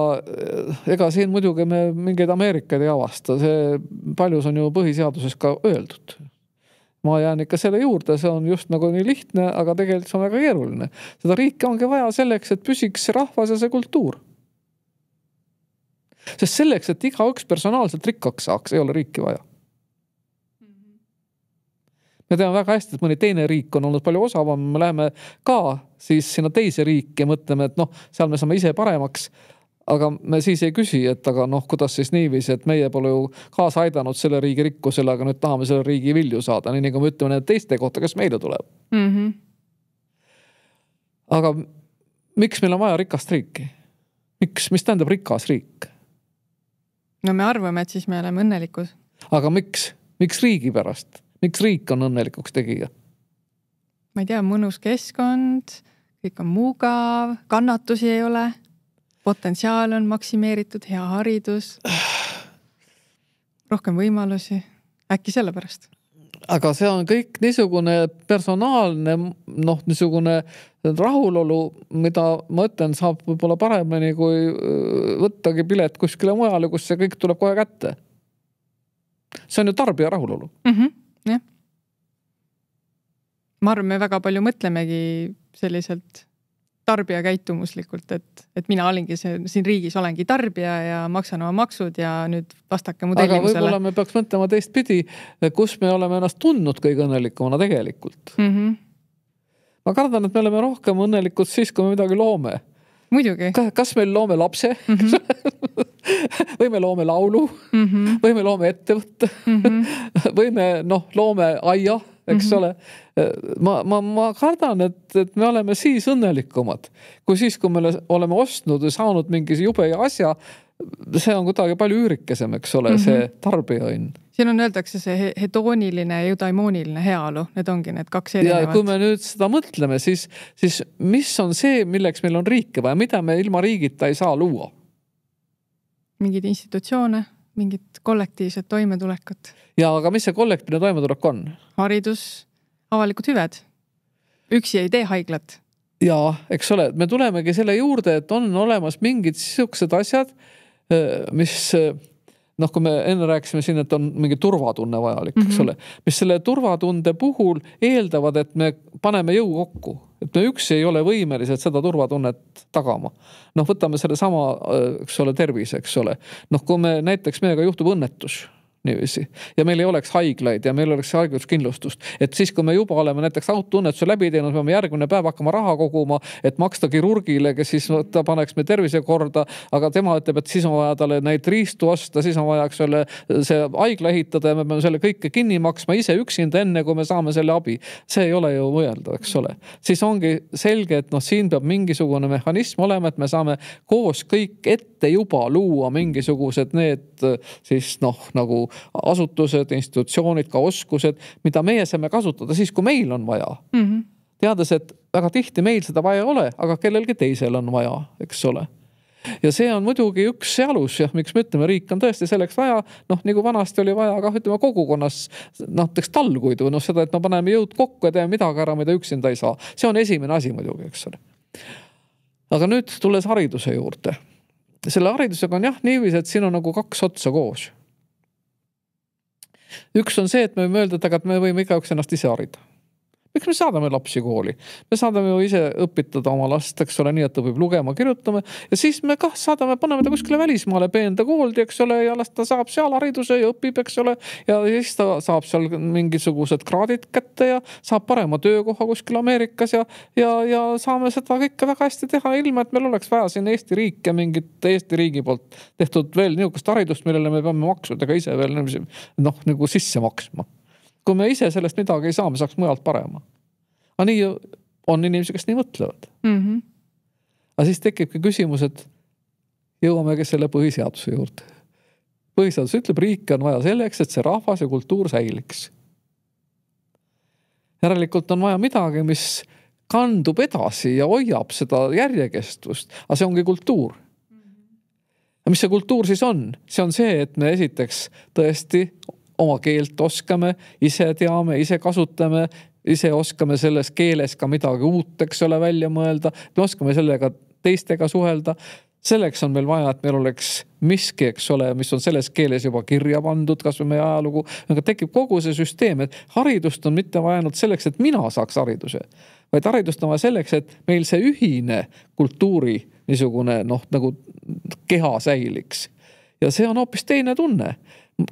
ega siin muidugi me mingeid Ameerikaid ei avasta, see paljus on ju põhiseaduses ka öeldud. Ma jään ikka selle juurde, see on just nagu nii lihtne, aga tegelikult see on väga keeruline. Seda riiki ongi vaja selleks, et püsiks see rahvas ja see kultuur. Sest selleks, et iga üks personaalselt rikkaks saaks, ei ole riiki vaja. Me teame väga hästi, et mõni teine riik on olnud palju osavam, me läheme ka siis sinna teise riiki ja mõtleme, et seal me saame ise paremaks, aga me siis ei küsi, et aga kuidas siis niiviisi, et meie pole ju kaasa aidanud selle riigi rikkusele, aga nüüd tahame selle riigi vilju saada, nii nagu me ütleme need teiste kohta, kes meile tuleb. Aga miks meil on vaja rikast riiki? Mis tähendab rikas riik? No me arvame, et siis me oleme õnnelikud. Aga miks riigi pärast? Miks riik on õnnelikuks tegija? Ma ei tea, mõnus keskkond, kõik on mugav, kannatusi ei ole. Potentsiaal on maksimeeritud, hea haridus, rohkem võimalusi, äkki selle pärast. Aga see on kõik niisugune personaalne, niisugune rahulolu, mida ma ütlen, saab võib-olla paremini, kui võttagi pilet kuskile mujale, kus see kõik tuleb kohe kätte. See on ju tarbija rahulolu. Jah. Ma arvan, me väga palju mõtlemegi selliselt tarbija käitumuslikult, et mina olingi siin riigis, olengi tarbija ja maksan oma maksud ja nüüd vastake mu tellimusele. Aga võib-olla me peaks mõtlema teist pidi, kus me oleme ennast tundnud kõige õnnelikumana tegelikult. Ma kardan, et me oleme rohkem õnnelikud siis, kui me midagi loome. Muidugi. Kas meil loome lapse? Või me loome laulu? Või me loome ettevõtte? Või me loome aia? Eks ole, ma kardan, et me oleme siis õnnelikumad, kui siis, kui me oleme ostnud ja saanud mingi jube asja, see on kuidagi palju üürikesem, eks ole, see tarbijaõnn. siin on öeldakse see hedooniline ja eudaimooniline heaolu, need ongi need kaks erinevat. Ja kui me nüüd seda mõtleme, siis mis on see, milleks meil on riike vaja, mida me ilma riigita ei saa luua? Mingid institutsioone, mingid kollektiivsed toimetulekut. Ja aga mis see kollektiivne toimetulek on? Haridus, avalikud hüved. Üksi ei tee haiglat. Ja, eks ole, me tulemegi selle juurde, et on olemas mingid sisukesed asjad, mis, kui me enne rääkisime siin, et on mingi turvatunne vajalik, eks ole, mis selle turvatunde puhul eeldavad, et me paneme jõu kokku, et me üksi ei ole võimelised seda turvatunnet tagama. Võtame selle sama, eks ole, tervise, eks ole. Kui me näiteks meiega juhtub õnnetus, niiviisi. Ja meil ei oleks haiglaid ja meil oleks haiguskindlustust. Et siis, kui me juba oleme näiteks autotunnetuse läbi teinud, me peame järgmine päev hakkama raha koguma, et maksta kirurgile, kes siis ta paneks me tervise korda, aga tema ütleb, et siis on vaja talle neid riistu osta, siis on vaja see haigla ehitada ja me peame selle kõike kinni maksma ise üksinda enne, kui me saame selle abi. See ei ole ju mõelda, eks ole. Siis ongi selge, et siin peab mingisugune mehhanism olema, et me saame koos kõik ette juba luua mingisugused need siis nagu asutused, institutsioonid, ka oskused, mida meie saame kasutada siis, kui meil on vaja. Teades, et väga tihti meil seda vaja ole, aga kellelgi teisel on vaja, eks ole. Ja see on muidugi üks alus, miks me ütleme, riik on tõesti selleks vaja, nagu vanasti oli vaja ka ütleme kogukonnas, näiteks talguid või seda, et me paneme jõud kokku ja teeme midagi ära, mida üksinda ei saa. See on esimene asi muidugi, eks ole. Aga nüüd tulles hariduse juurde. Selle haridusega on niiviisi, et siin on nagu kaks otsa koos. Üks on see, et me võime öelda, et me võime igaüks ennast ise harida. Miks me saadame lapsi kooli? Me saadame ju ise õpitada oma last, eks ole, nii, et õpib lugema, kirjutama ja siis me saadame, paneme ta kuskile välismaale peenda kooldi, eks ole, ja las ta saab seal hariduse ja õpib, eks ole, ja siis ta saab seal mingisugused kraadid kätte ja saab parema töökoha kuskil Ameerikas ja saame seda kõike väga hästi teha ilma, et meil oleks vaja siin Eesti riik ja mingit Eesti riigi poolt tehtud veel niisugust haridust, millele me peame maksudega ise veel nagu sisse maksma. Kui me ise sellest midagi ei saa, me saaks mujalt parema. Aga nii on inimesi, kes nii mõtlevad. Aga siis tekibki küsimus, et jõuamegi selle põhiseaduse juurde. Põhiseadus ütleb, riik on vaja selleks, et see rahvas ja kultuur säiliks. Järelikult on vaja midagi, mis kandub edasi ja hoiab seda järjekestvust. Aga see ongi kultuur. Ja mis see kultuur siis on? See on see, et me esiteks tõesti oma keelt oskame, ise teame, ise kasutame, ise oskame selles keeles ka midagi uut, eks ole, välja mõelda. Me oskame sellega teistega suhelda. Selleks on meil vaja, et meil oleks miski, eks ole, mis on selles keeles juba kirja pandud, kas või meie ajalugu. Aga tekib kogu see süsteem, et haridust on mitte vaja ainult selleks, et mina saaks hariduse, vaid haridust on vaja selleks, et meil see ühine kultuuri niisugune nagu keha säiliks. Ja see on hoopis teine tunne.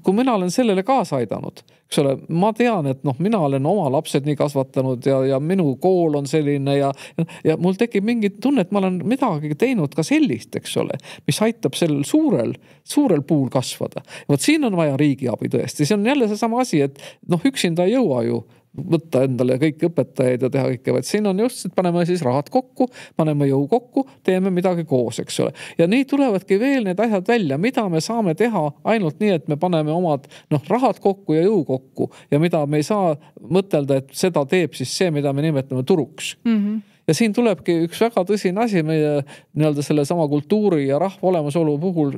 Kui mina olen sellele kaasa aidanud, eks ole, ma tean, et mina olen oma lapsed nii kasvatanud ja minu kool on selline ja mul tekib mingi tunne, et ma olen midagi teinud ka sellist, eks ole, mis aitab sellel suurel puul kasvada. Vot siin on vaja riigi abi tõesti. See on jälle see sama asi, et üksinda ei jõua ju võtta endale kõik õpetajaid ja teha kõike, vaid siin on just, et paneme siis rahad kokku, paneme jõu kokku, teeme midagi koos, eks ole. Ja nii tulevadki veel need asjad välja, mida me saame teha ainult nii, et me paneme omad rahad kokku ja jõu kokku ja mida me ei saa mõtelda, et seda teeb siis see, mida me nimetame turuks. Ja siin tulebki üks väga tõsine asi meie selle sama kultuuri ja rahva olemasolu puhul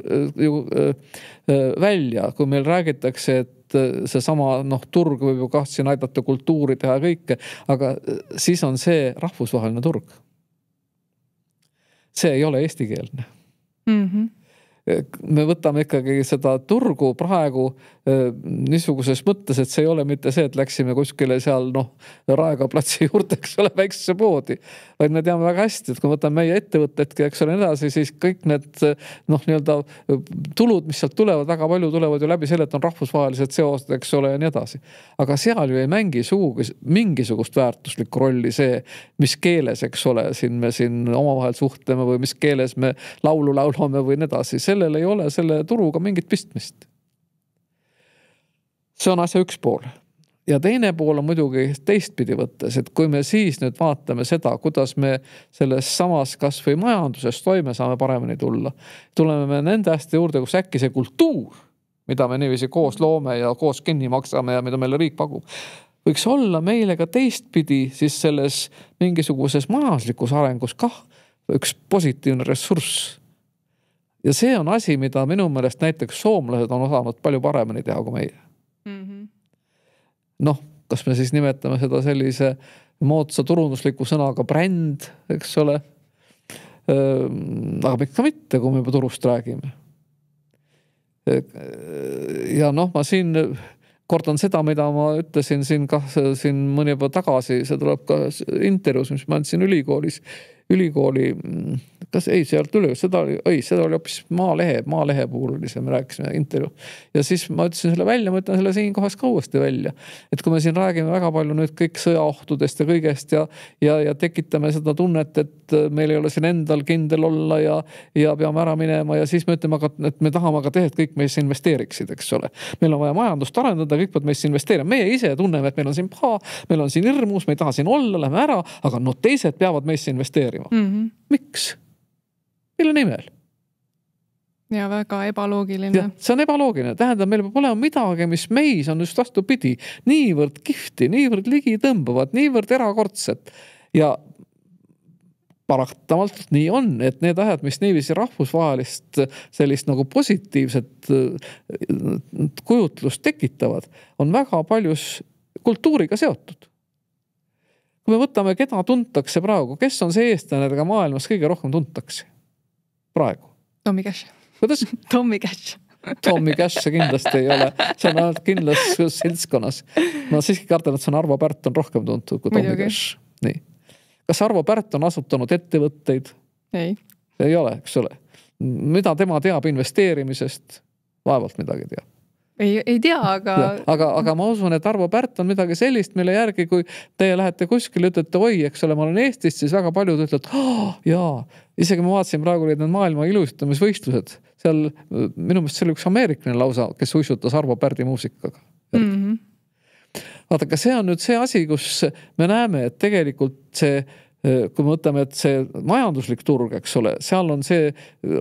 välja, kui meil räägitakse, et see sama turg võib ju siin aidata kultuuri teha kõike, aga siis on see rahvusvaheline turg. See ei ole eestikeelne. Me võtame ikkagi seda turgu praegu niisuguses mõttes, et see ei ole mitte see, et läksime kuskile seal Raega platsi juurde, eks ole, väiksesse poodi, vaid me teame väga hästi, et kui võtame meie ettevõttetki, eks ole, edasi, siis kõik need nii-öelda tulud, mis sealt tulevad, väga palju tulevad ju läbi selle, et on rahvusvahelised seosed, eks ole, ja nii edasi. Aga seal ju ei mängi sugugi mingisugust väärtuslikku rolli see, mis keeles, eks ole, me siin omavahel suhtleme või mis keeles me laulu laulame või nii edasi. Sellel ei ole selle turuga mingit pistmist. See on asja üks pool. Ja teine pool on muidugi teistpidi võttes, et kui me siis nüüd vaatame seda, kuidas me selles samas kas või majanduses toime saame paremini tulla, tuleme me nende hästi juurde, kus äkki see kultuur mida me niiviisi koos loome ja koos kinni maksame ja mida meile riik pakub. Võiks olla meile ka teistpidi siis selles mingisuguses majanduslikus arengus kah üks positiivne ressurss. Ja see on asi, mida minu meelest näiteks soomlased on osanud palju paremini teha kui meie. Noh, kas me siis nimetame seda sellise moodsa turundusliku sõnaga bränd, eks ole. Aga ikka mitte, kui me juba turust räägime. Ja noh, ma siin kordan seda, mida ma ütlesin siin mõni päev tagasi, see tuleb ka intervjuus, mis ma andsin ülikooli, kas ei, see oli hoopis Maalehe puhul oli see, me rääkisime intervjuu. Ja siis ma ütlesin selle välja, ma ütlen selle siin kohas ka uuesti välja. Et kui me siin räägime väga palju nüüd kõik sõjaohtudest ja kõigest ja tekitame seda tunnet, et meil ei ole siin endal kindel olla ja peame ära minema ja siis me ütleme, et me tahame aga teha, et kõik meisse investeeriksid, eks ole. Meil on vaja majandust arendada, kõik peavad meisse investeerima. Meie ise tunneme, et meil on siin paha, meil on siin hirmus, me ei taha siin olla, lähme ära, aga no teised peavad meisse investeerima. Miks? Mille nimel? Ja väga ebaloogiline. Ja, see on ebaloogiline. Tähendab, meil peab olema midagi, mis meis on just vastupidi. Niivõrd kihvti, niivõrd ligi tõmbavad, niivõrd erakordset. Ja parahtamalt nii on, et need ajad, mis niiviisi rahvusvahelist sellist nagu positiivset kujutlust tekitavad, on väga paljus kultuuriga seotud. Kui me võtame, keda tuntakse praegu, kes on see eestlane, keda maailmas kõige rohkem tuntakse praegu? Tommy Cash. Kuidas? Tommy Cash. Tommy Cash see kindlasti ei ole. See on ainult kindlas seltskonnas. Ma siiski kardan, et see on Arvo Pärt on rohkem tuntud kui Tommy Cash. Nii. Kas Arvo Pärt on asutanud ettevõtteid? Ei. Ei ole, eks ole. Mida tema teab investeerimisest? Vaevalt midagi teab. Ei tea, aga ma usun, et Arvo Pärt on midagi sellist, mille järgi, kui teie lähete kuskil, ütlete, oi, eks ole, ma olen Eestist, siis väga paljud ütlevad, jaa, isegi ma vaatasin praegu need maailma ilusutamisvõistlused. Seal minu meelest see oli üks ameeriklane lausa, kes uisutas Arvo Pärdi muusikaga. Vaadake, see on nüüd see asi, kus me näeme, et tegelikult see, kui me mõtleme, et see majanduslik turg, eks ole, seal on see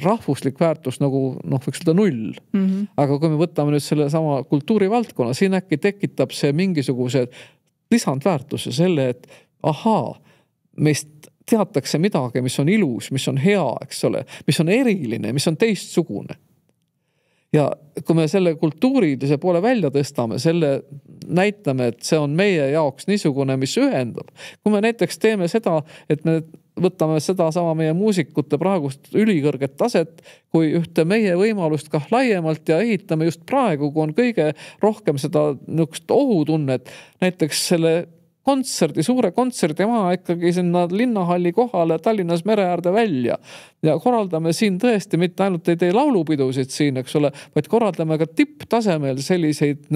rahvuslik väärtus nagu, võiks öelda 0. Aga kui me võtame nüüd selle sama kultuurivaldkonna, siin äkki tekitab see mingisuguse lisandväärtuse selle, et meist teatakse midagi, mis on ilus, mis on hea, eks ole, mis on eriline, mis on teistsugune. Ja kui me selle kultuurilise poole välja tõstame, selle näitame, et see on meie jaoks niisugune, mis ühendab. Kui me näiteks teeme seda, et me võtame seda sama meie muusikute praegust ülikõrget taset, kui ühte meie võimalust kah laiemalt ja ehitame just praegu, kui on kõige rohkem seda ohutunnet, näiteks selle suure kontserdi maa ikkagi sinna linnahalli kohale Tallinnas mere äärde välja ja korraldame siin tõesti mitte ainult ei tee laulupidusid siin, eks ole, vaid korraldame ka tipptasemel selliseid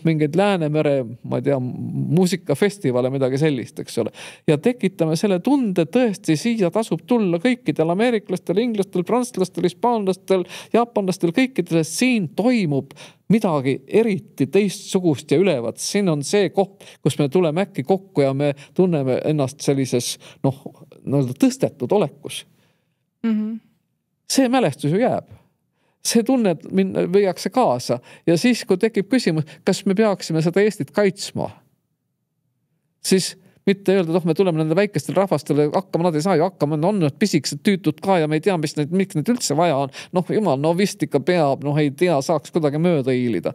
mingeid Läänemere, ma ei tea, muusikafestivale, midagi sellist, eks ole. Ja tekitame selle tunde tõesti siia tasub tulla kõikidel ameeriklastel, inglastel, prantslastel, hispaanlastel, jaapanlastel, kõikidel siin toimub midagi eriti teistsugust ja ülevat. Siin on see koht, kus me tuleme äkki kokku ja me tunneme ennast sellises tõstetud olekus. See mälestus ju jääb. See tunne võiakse kaasa ja siis, kui tekib küsimus, kas me peaksime seda Eestit kaitsma, siis mitte öelda, et me tuleme nende väikestele rahvastele hakkama, nad ei saa ju hakkama, on need pisikesed tüütud ka ja me ei tea, miks neid üldse vaja on. Jumal, vist ikka peab, ei tea, saaks kuidagi mööda hiilida.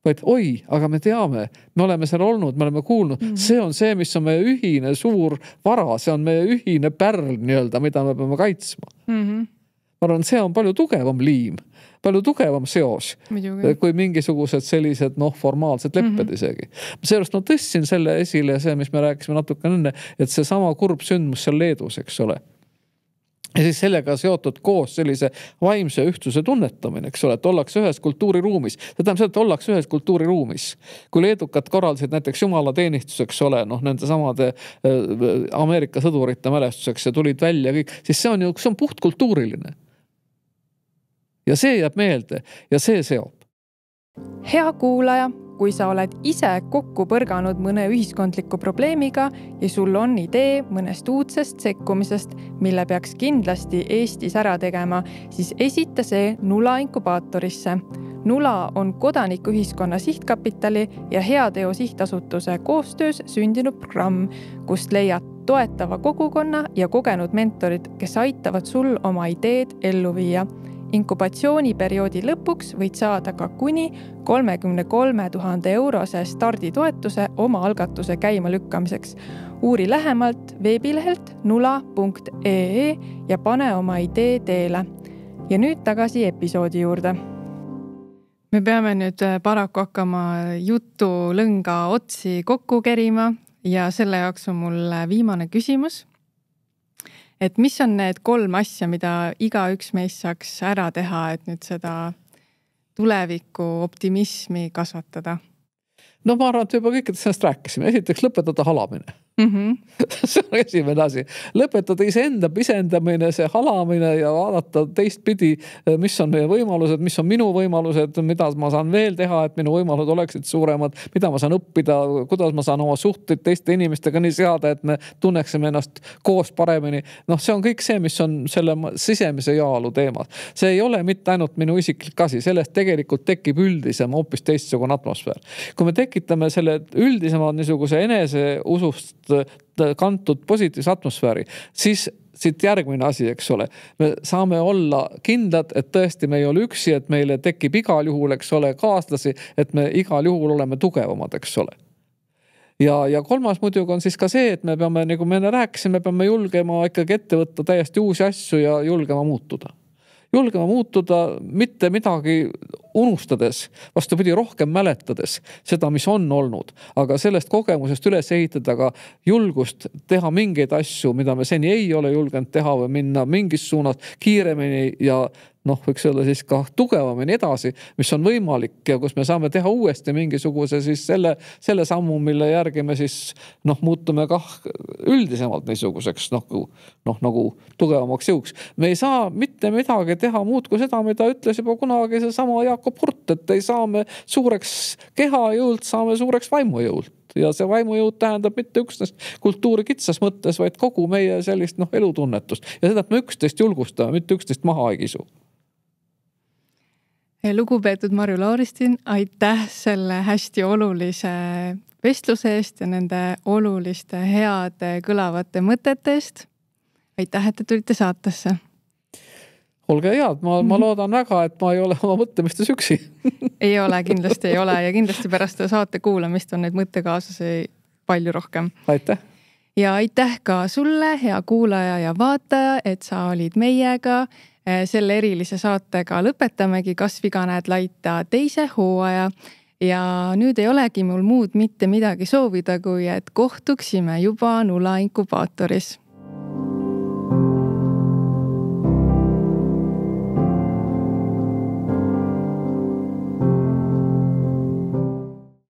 Vaid aga me teame, me oleme seal olnud, me oleme kuulnud, see on see, mis on meie ühine suur vara, see on meie ühine pärl nii-öelda, mida me peame kaitsma. Ma arvan, see on palju tugevam liim, palju tugevam seos, kui mingisugused sellised formaalsed lepped isegi. Seepärast tõstsin selle esile see, mis me rääkisime natuke enne, et see sama kurb sündmus seal Leedus, eks ole. Ja siis sellega seotud koos sellise vaimse ühtsuse tunnetamine, eks ole, et ollakse ühes kultuuriruumis. See tähendab seda, et ollakse ühes kultuuriruumis. Kui leedukad korraldasid näiteks jumalateenistuseks ole, nende samade Ameerika sõdurite mälestuseks ja tulid välja kõik, siis see on puht kultuuriline. Ja see jääb meelde ja see seob. Hea kuulaja, kui sa oled ise kokku põrganud mõne ühiskondliku probleemiga ja sul on idee mõnest uudsest sekkumisest, mille peaks kindlasti Eestis ära tegema, siis esita see Nula inkubaatorisse. Nula on Kodanikuühiskonna Sihtkapitali ja Heateo Sihtasutuse koostöös sündinud programm, kust leiad toetava kogukonna ja kogenud mentorid, kes aitavad sul oma ideed ellu viia. Inkubatsiooniperioodi lõpuks võid saada ka kuni 33 000 eurose starditoetuse oma algatuse käima lükkamiseks. Uuri lähemalt veebilehelt nula.ee ja pane oma idee teele. Ja nüüd tagasi episoodi juurde. Me peame nüüd paraku hakkama jutulõnga otsi kokku kerima ja selle jaoks on mul viimane küsimus. Et mis on need 3 asja, mida igaüks meist saaks ära teha, et nüüd seda tuleviku optimismi kasvatada? No ma arvan, et juba kõikidest sellest rääkisime. Esiteks lõpetada halamine. See on esimene asi. Lõpetada iseenda pisendamine, see halamine ja vaadata teistpidi, mis on meie võimalused, mis on minu võimalused, mida ma saan veel teha, et minu võimalused oleksid suuremad, mida ma saan õppida, kuidas ma saan oma suhteid teiste inimestega nii seada, et me tunneksime ennast koos paremini. See on kõik see, mis on selle sisemise jaalu teema. See ei ole mitte ainult minu isiklik asi, sellest tegelikult tekib üldisem hoopis teistsugune atmosfäär. Kui me tekitame selle üldisema niisuguse eneseusust kantud positiivse atmosfääri, siis siit järgmine asi, eks ole. Me saame olla kindlad, et tõesti me ei ole üksi, et meile tekib igal juhul, eks ole, kaaslasi, et me igal juhul oleme tugevamad, eks ole. Ja 3. muidugi on siis ka see, et me peame, nagu me rääkisime, peame julgema ikkagi ette võtta täiesti uusi asju ja julgema muutuda. Julgema muutuda, mitte midagi unustades, vastupidi rohkem mäletades seda, mis on olnud, aga sellest kogemusest üles ehitada ka julgust teha mingeid asju, mida me seni ei ole julgenud teha või minna mingis suunas kiiremini ja võiks olla siis ka tugevamini edasi, mis on võimalik ja kus me saame teha uuesti mingisuguse siis selle sammu, mille järgi me siis muutume ka üldisemalt niisuguseks nagu tugevamaks jõuks. Me ei saa mitte midagi teha muud kui seda, mida ütles juba kunagi see sama Jakob Hurt, et ei saame suureks kehajõult, saame suureks vaimujõult. Ja see vaimujõud tähendab mitte üksnes kultuuri kitsas mõttes, vaid kogu meie sellist elutunnetust. Ja seda, et me üksteist julgustame, mitte üksteist maha ei kisu. Lugupeetud Marju Lauristin, aitäh selle hästi olulise vestluse eest ja nende oluliste heade kõlavate mõtete eest. Aitäh, et te tulite saatesse. Olge head, ma loodan väga, et ma ei ole oma mõttemistes üksi. Ei ole, kindlasti ei ole ja kindlasti pärast saate kuulamist on neid mõttekaaslasi palju rohkem. Aitäh. Ja aitäh ka sulle, hea kuulaja ja vaataja, et sa olid meiega. Selle erilise saatega lõpetamegi Kas viga näed laita teise hooaja ja nüüd ei olegi mul muud mitte midagi soovida, kui et kohtuksime juba Nula inkubaatoris.